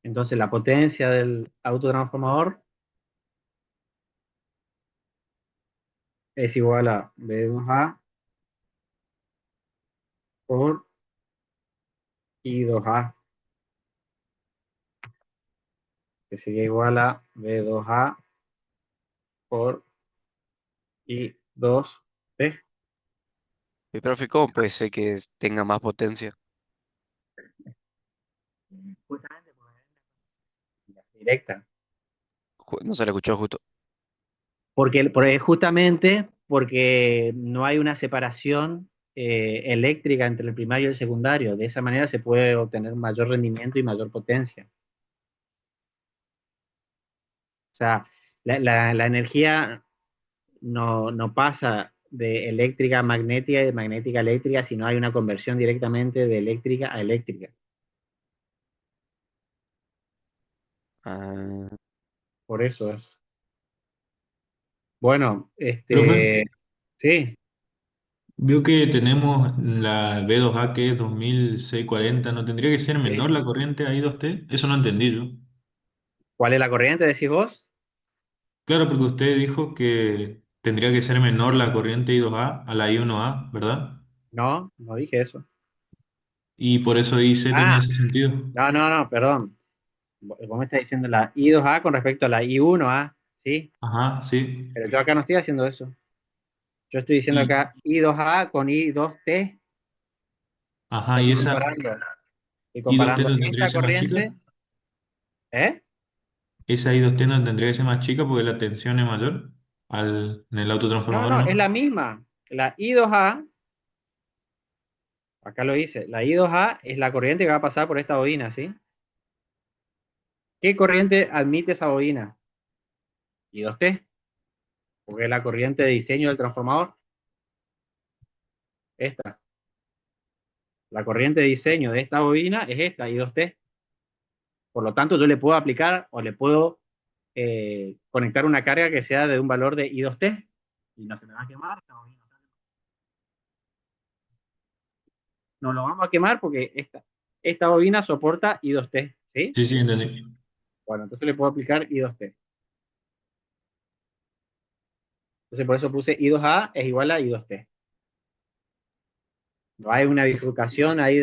Entonces la potencia del autotransformador es igual a B2A por I2A, que sería igual a B2A por I2T. Y profe, ¿cómo puede ser que tenga más potencia? Justamente por la directa. No se le escuchó justo. Justamente porque no hay una separación eléctrica entre el primario y el secundario. De esa manera se puede obtener mayor rendimiento y mayor potencia. O sea, la energía no pasa de eléctrica a magnética y de magnética a eléctrica si no hay una conversión directamente de eléctrica a eléctrica. Ah, Por eso es. Bueno, Profe, sí. veo que tenemos la B2A que es 2640. ¿No tendría que ser Sí. menor la corriente a I2T? Eso no entendí yo. ¿Cuál es la corriente, decís vos? Claro, porque usted dijo que tendría que ser menor la corriente I2A a la I1A, ¿verdad? No, no dije eso. Y por eso IC tenía Ah, ese sentido. no, perdón. Vos me estás diciendo la I2A con respecto a la I1A, ¿sí? Ajá, sí. Pero yo acá no estoy haciendo eso. Yo estoy diciendo Y, acá I2A con I2T. ajá, y Estoy esa comparando. Estoy I2T comparando no tendría que esta ser más chica. corriente. ¿Eh? Esa I2T no tendría que ser más chica porque la tensión es mayor en el No, autotransformador, no, es la ¿no? misma. La I2A, acá lo hice, la I2A es la corriente que va a pasar por esta bobina, ¿sí? ¿Qué corriente admite esa bobina? I2T, porque es la corriente de diseño del transformador. esta. La corriente de diseño de esta bobina es esta, I2T. Por lo tanto, yo le puedo aplicar o le puedo conectar una carga que sea de un valor de I2T. Y no se me va a quemar esta bobina. No lo vamos a quemar porque esta bobina soporta I2T, ¿sí? Sí, sí, entendí. Bueno, entonces le puedo aplicar I2T. Entonces por eso puse I2A es igual a I2T. No hay una bifurcación ahí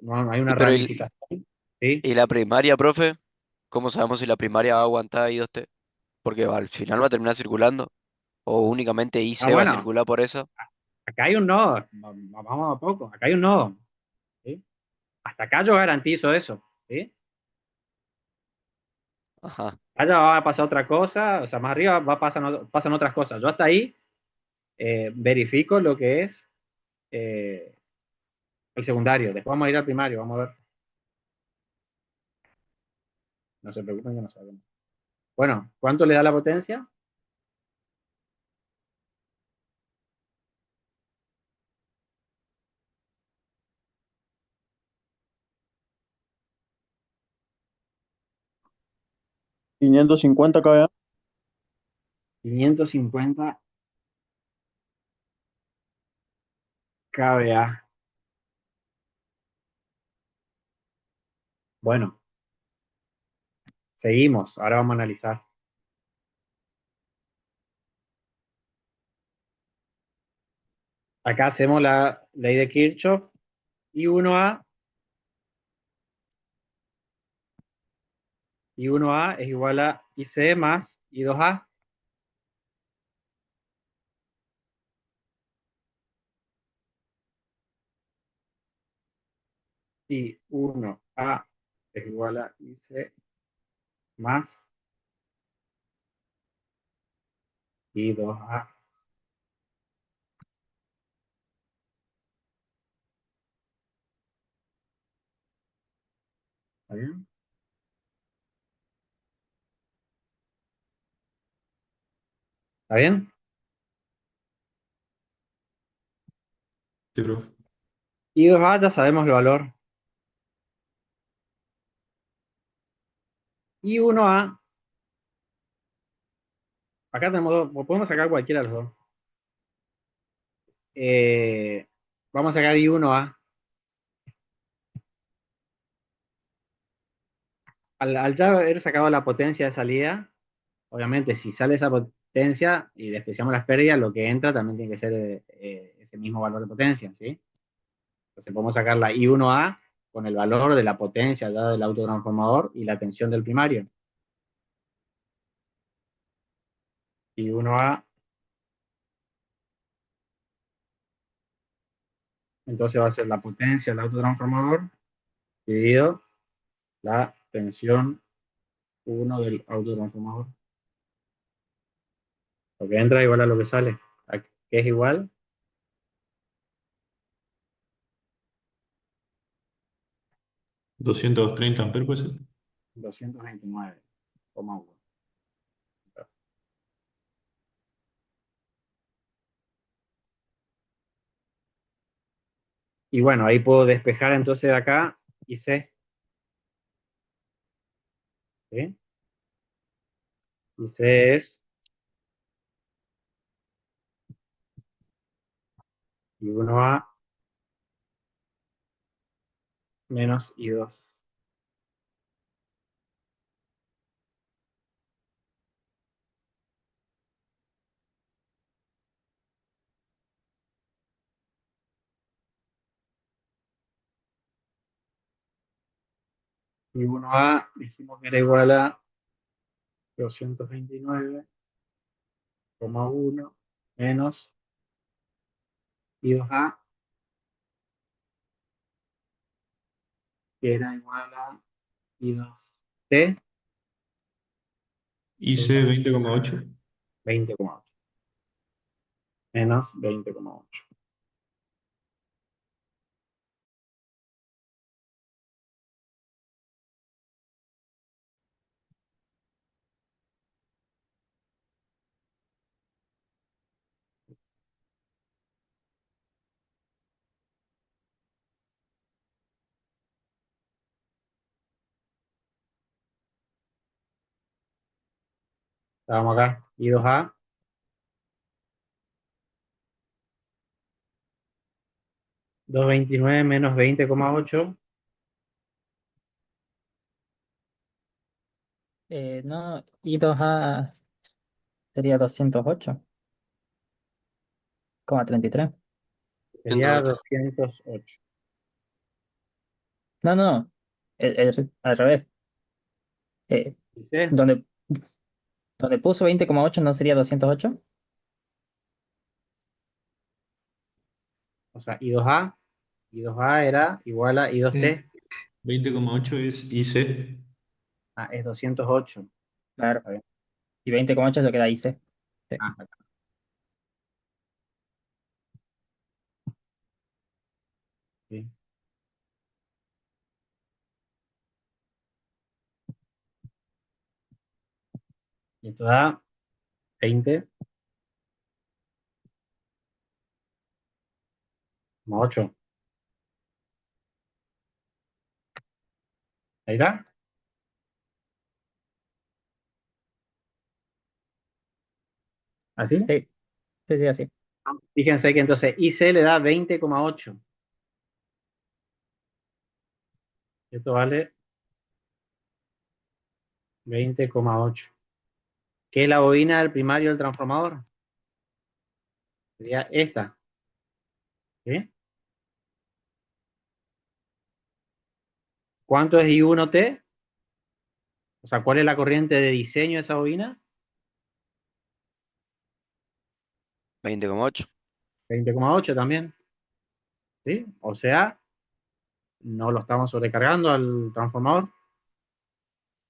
no hay Y una pero ramificación, ¿sí? ¿y la primaria, profe? ¿Cómo sabemos si la primaria va a aguantar I2T? Porque al final va a terminar circulando. O únicamente Ah, IC va a bueno, circular por eso. acá hay un nodo, vamos a poco, acá hay un nodo, ¿sí? Hasta acá yo garantizo eso, ¿sí? Ajá. Allá va a pasar otra cosa, o sea, más arriba pasan otras cosas. Yo hasta ahí verifico lo que es eh, el secundario. Después vamos a ir al primario, vamos a ver. No se preocupen que no sabemos. Bueno, ¿cuánto le da la potencia? 550 kVA. 550 kVA. Bueno, seguimos. Ahora vamos a analizar. Acá hacemos la ley de Kirchhoff. I1A, I1A es igual a IC más I2A. I1A es igual a IC más I2A. ¿Está bien? ¿Está bien? Sí, profe. I2A ya sabemos el valor. I1A, acá tenemos dos, podemos sacar cualquiera de los dos. Vamos a sacar I1A. Al ya haber sacado la potencia de salida, obviamente si sale esa potencia y despreciamos las pérdidas, lo que entra también tiene que ser ese mismo valor de potencia, ¿sí? Entonces podemos sacar la I1A con el valor de la potencia ya del autotransformador y la tensión del primario. I1A, entonces va a ser la potencia del autotransformador dividido la tensión 1 del autotransformador. Lo que entra igual a lo que sale, que es igual 230 amperes, puede ser. 229,1. Y bueno, ahí puedo despejar entonces de acá y C, ¿sí? Y C es I1A menos I2. I1A dijimos que era igual a 229,1 menos I2A, que era igual a I2T IC 20,8. 20,8 menos 20,8. Estábamos acá. I2A. $229 menos 20,8. No, I2A sería 208,33. Sería 108. 208. No, no, al revés. Eh, ¿Dice? donde, donde puso 20,8 no sería 208. O sea, I2A. I2A era igual a I2T. 20,8 es IC. Ah, es 208. Claro. Está bien. Y 20,8 es lo que da IC. Sí. Ah, acá. Sí. Y esto da 20,8. Ahí está. ¿Así? Sí, sí, sí, así. Fíjense que entonces IC le da 20,8. Esto vale 20,8. ¿Qué es la bobina del primario del transformador? Sería esta. ¿Sí? ¿Cuánto es I1T? O sea, ¿cuál es la corriente de diseño de esa bobina? 20,8. 20,8 también. ¿Sí? O sea, no lo estamos sobrecargando al transformador.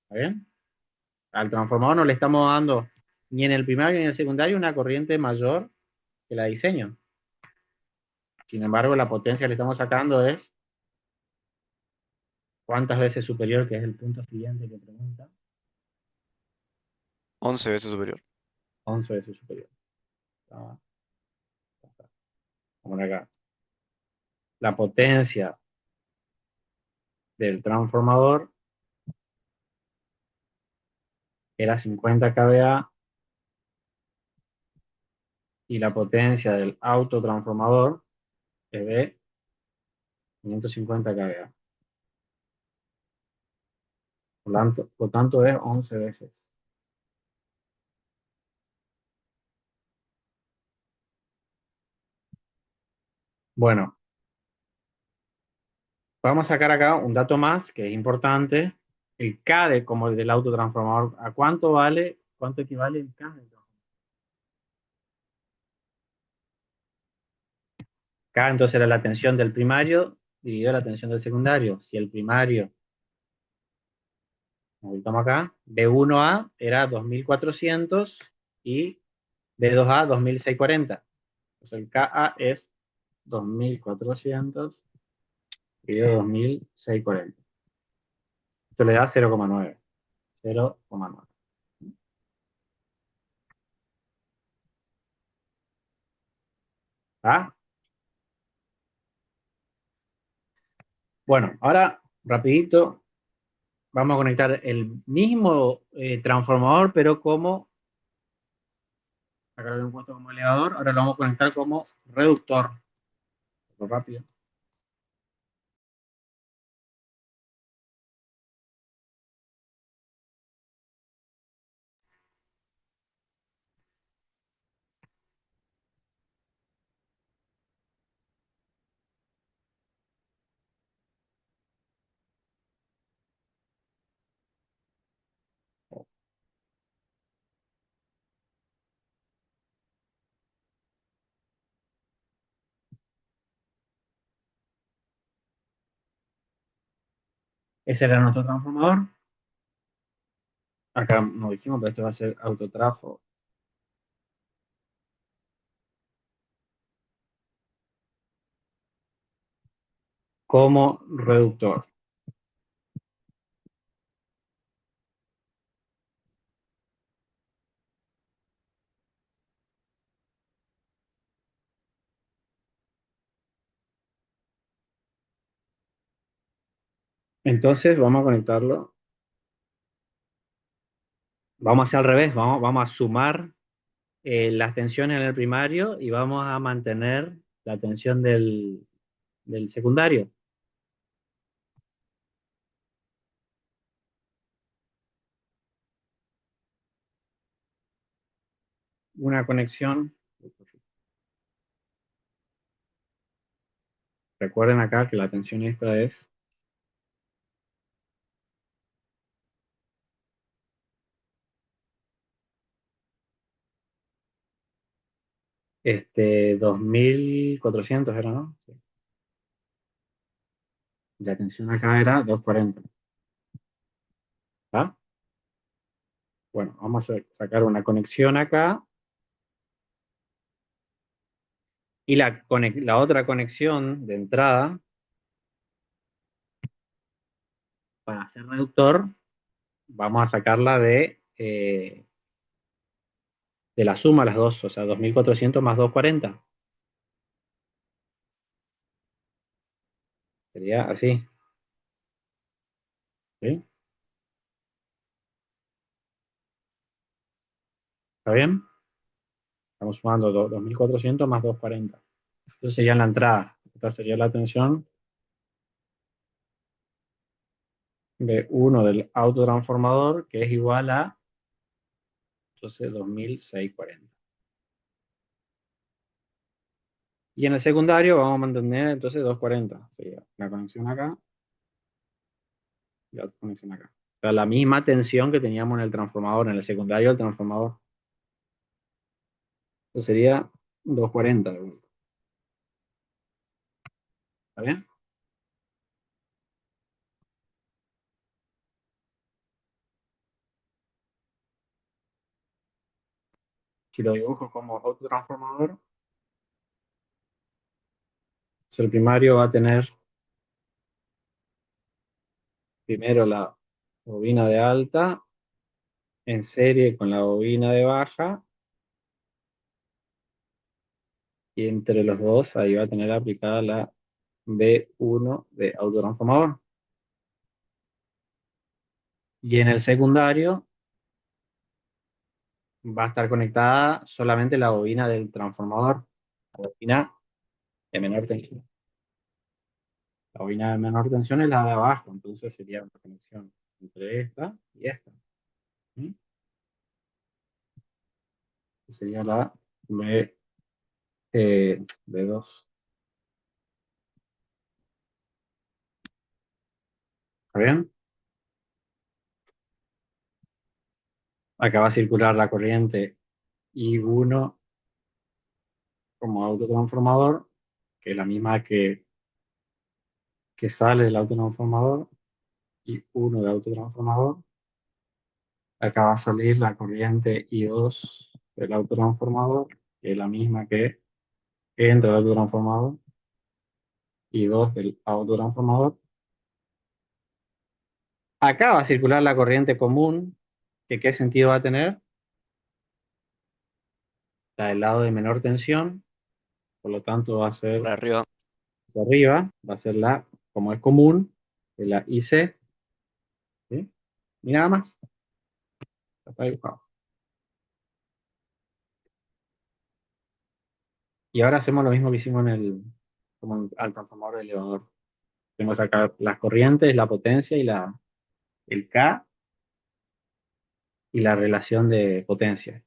¿Está bien? Al transformador no le estamos dando ni en el primario ni en el secundario una corriente mayor que la de diseño. Sin embargo, la potencia que le estamos sacando es ¿cuántas veces superior? Que es el punto siguiente que pregunta. 11 veces superior. 11 veces superior. Ah, vamos acá. La potencia del transformador era 50 kVA y la potencia del autotransformador es de 550 kVA. Por tanto es 11 veces. Bueno, vamos a sacar acá un dato más que es importante. El K de, como el del autotransformador, ¿a cuánto vale? ¿Cuánto equivale el K del transformador? K entonces era la tensión del primario dividido la tensión del secundario. Si el primario, como volvamos acá, B1A era 2400 y B2A 2640. Entonces el KA es 2400 dividido 2640. Esto le da 0,9. 0,9. ¿Ah? Bueno, ahora rapidito vamos a conectar el mismo transformador, pero como, acá lo hemos puesto como elevador, ahora lo vamos a conectar como reductor. Rápido. Ese era nuestro transformador. Acá nos dijimos, pero esto va a ser autotrafo como reductor. Entonces vamos a conectarlo Vamos a hacer al revés, vamos a sumar las tensiones en el primario y vamos a mantener la tensión del secundario. Una conexión. Recuerden acá que la tensión esta es este 2400 era, ¿no? Sí. La tensión acá era 240. ¿Está? Bueno, vamos a sacar una conexión acá. Y la otra conexión de entrada, para hacer reductor, vamos a sacarla de la suma, las dos, o sea, 2400 más 240. Sería así. ¿Sí? ¿Está bien? Estamos sumando 2400 más 240. Eso sería la entrada. Esta sería la tensión de uno del autotransformador, que es igual a, entonces, 2640. Y en el secundario vamos a mantener entonces 240. Sería una conexión acá y otra conexión acá. O sea, la misma tensión que teníamos en el transformador, en el secundario del transformador. Eso sería 240 de vuelta. ¿Está bien? Si lo dibujo como autotransformador, el primario va a tener primero la bobina de alta en serie con la bobina de baja, y entre los dos ahí va a tener aplicada la B1 de autotransformador. Y en el secundario va a estar conectada solamente la bobina del transformador, la bobina de menor tensión. La bobina de menor tensión es la de abajo, entonces sería una conexión entre esta y esta. ¿Sí? Sería la B2. ¿Está bien? Acá va a circular la corriente I1 como autotransformador, que es la misma que sale del autotransformador, I1 de autotransformador. Acá va a salir la corriente I2 del autotransformador, que es la misma que entra del autotransformador, I2 del autotransformador. Acá va a circular la corriente común, que ¿qué sentido va a tener? La del lado de menor tensión, por lo tanto va a ser Para arriba. hacia arriba, va a ser la, como es común, de la IC, ¿sí? Y nada más, está dibujado. Y ahora hacemos lo mismo que hicimos al transformador de elevador. Tenemos acá las corrientes, la potencia y el K y la relación de potencia.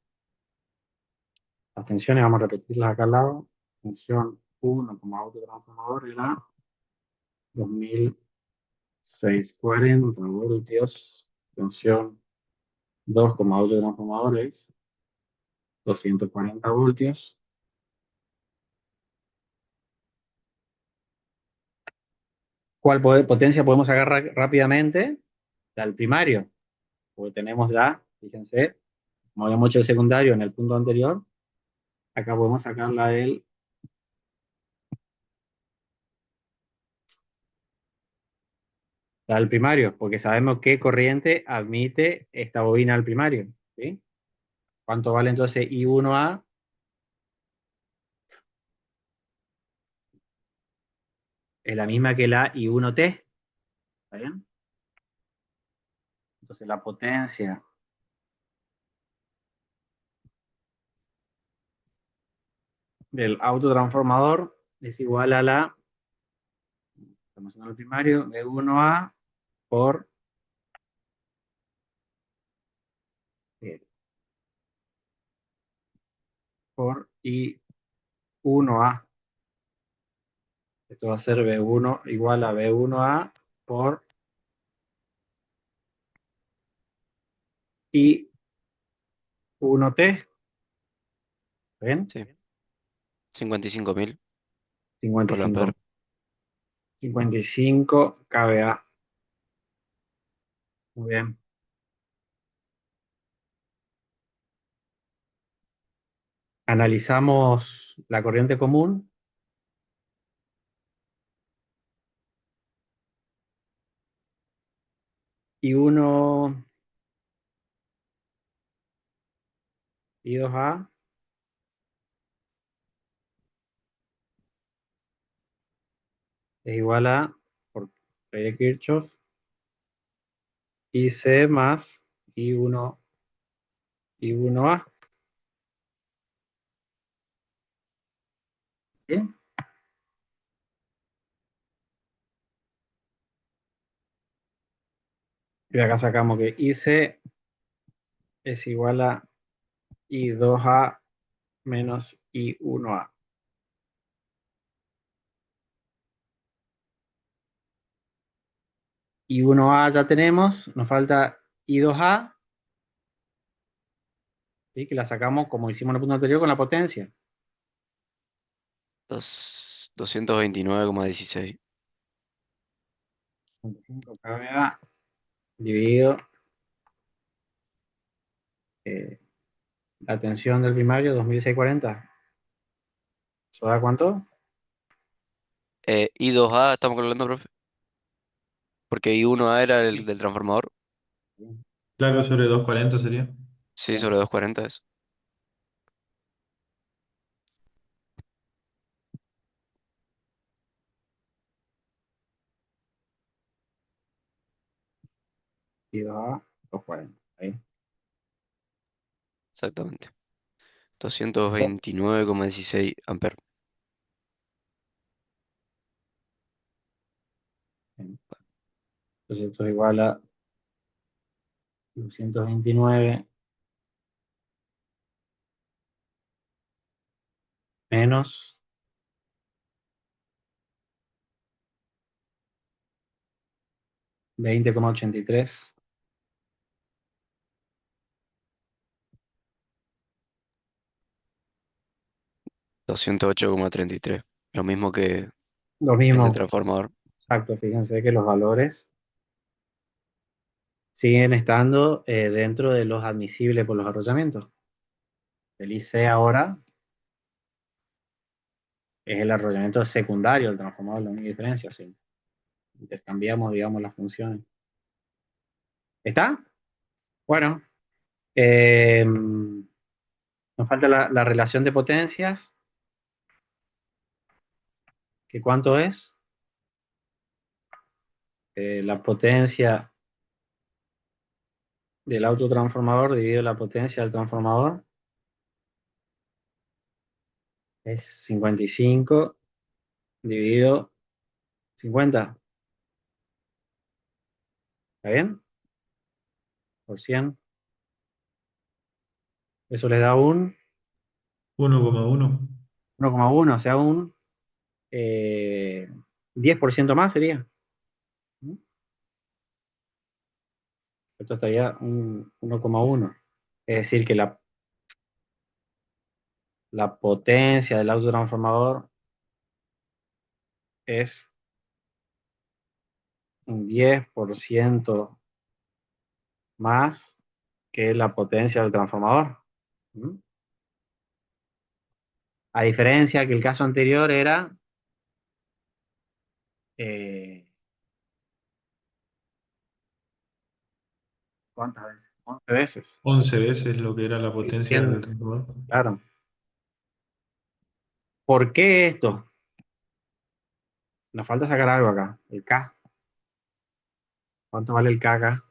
Las tensiones vamos a repetirlas acá al lado. Tensión 1 como autotransformador era 2640 voltios. Tensión 2 como autotransformador es 240 voltios. ¿Cuál potencia podemos sacar rápidamente? La del primario, porque tenemos ya, fíjense, como habíamos hecho el secundario en el punto anterior, acá podemos sacar la del primario, porque sabemos qué corriente admite esta bobina al primario. ¿Sí? ¿Cuánto vale entonces I1A? Es la misma que la I1T. ¿Está bien? Entonces la potencia del autotransformador es igual a la, estamos haciendo el primario, B1A por, eh, por I1A. Esto va a ser B1 igual a B1A por I1T. ¿Ven? Sí. 55.000 por la 55. ampere. 55 kVA. Muy bien. Analizamos la corriente común. I1, I2A es igual a, por ley de Kirchhoff, IC más I1, I1A. ¿Bien? Y de acá sacamos que IC es igual a I2A menos I1A. I1A ya tenemos, nos falta I2A, ¿sí? Que la sacamos como hicimos en el punto anterior con la potencia. 229,16. 5 kVA dividido la tensión del primario, 2640. ¿Eso da cuánto? I2A estamos calculando, profe. Porque I1A era el del transformador. Claro, sobre 240 sería. Sí, sobre 240 es. Y da 240. Ahí. Exactamente. 229,16 amperes. Entonces esto es igual a 229 menos 20,83. 208,33. Lo mismo que Lo el de mismo, transformador. exacto, fíjense que los valores siguen estando dentro de los admisibles por los arrollamientos. El IC ahora es el arrollamiento secundario del transformador, la única diferencia, sí. Intercambiamos, digamos, las funciones. ¿Está? Bueno, nos falta la relación de potencias, que cuánto es. La potencia del autotransformador dividido la potencia del transformador es 55 dividido 50. ¿Está bien? Por 100. Eso le da un 1,1. 1,1, o sea, un 10% más sería. Esto estaría un 1,1. Es decir, que la potencia del autotransformador es un 10% más que la potencia del transformador. ¿Mm? A diferencia que el caso anterior era eh, ¿cuántas veces? 11 veces. 11 veces lo que era la potencia del 100, transformador. claro. ¿Por qué esto? Nos falta sacar algo acá. El K. ¿Cuánto vale el K acá?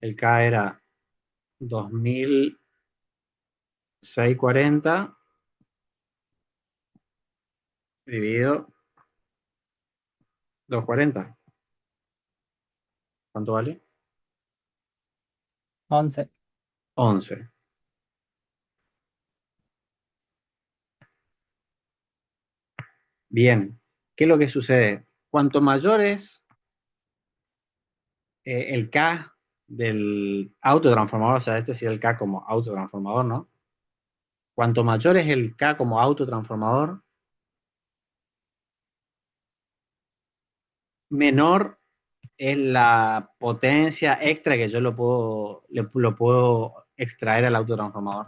El K era 2640 dividido 240. ¿Cuánto vale? 11. 11. Bien. ¿Qué es lo que sucede? Cuanto mayor es el K del autotransformador, o sea, este sería el K como autotransformador, ¿no? Cuanto mayor es el K como autotransformador, menor es la potencia extra que yo lo puedo extraer al autotransformador.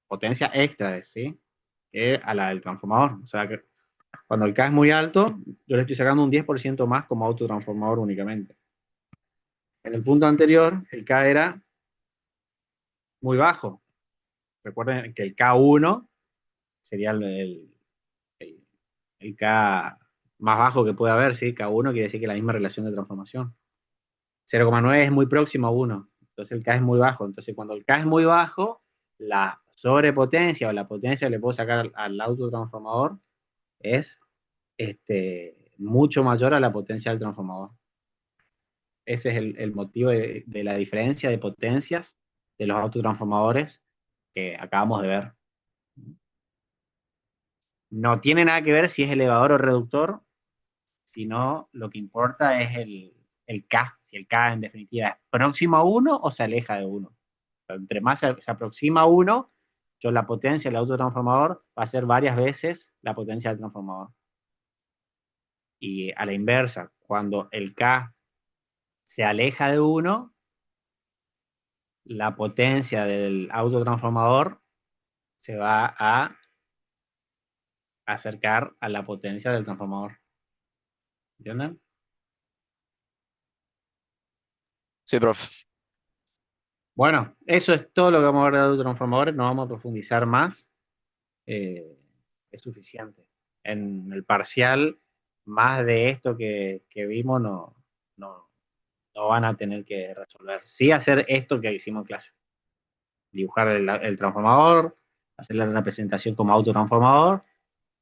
Potencia extra, ¿sí? A la del transformador. O sea, que cuando el K es muy alto, yo le estoy sacando un 10% más como autotransformador únicamente. En el punto anterior, el K era muy bajo. Recuerden que el K1 sería el K más bajo que puede haber, ¿sí? K1 quiere decir que la misma relación de transformación. 0,9 es muy próximo a 1, entonces el K es muy bajo. Entonces cuando el K es muy bajo, la sobrepotencia o la potencia que le puedo sacar al autotransformador es mucho mayor a la potencia del transformador. Ese es el motivo de la diferencia de potencias de los autotransformadores que acabamos de ver. No tiene nada que ver si es elevador o reductor, sino lo que importa es el K, si el K en definitiva es próximo a 1 o se aleja de 1. Entre más se aproxima a 1, yo la potencia del autotransformador va a ser varias veces la potencia del transformador. Y a la inversa, cuando el K se aleja de 1, la potencia del autotransformador se va a acercar a la potencia del transformador. ¿Entienden? Sí, profe. Bueno, eso es todo lo que vamos a ver de autotransformadores. No vamos a profundizar más. Es suficiente. En el parcial, más de esto que vimos no, no van a tener que resolver. Sí hacer esto que hicimos en clase. Dibujar el transformador, hacer la representación como autotransformador.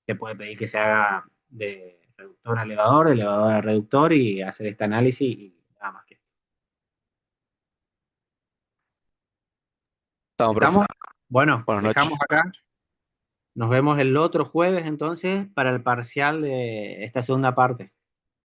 Se puede pedir que se haga de reductor a elevador, elevador a reductor y hacer este análisis y nada más que esto. Estamos, profe. ¿Estamos? Bueno, Buenas noches. dejamos acá. Nos vemos el otro jueves entonces para el parcial de esta segunda parte.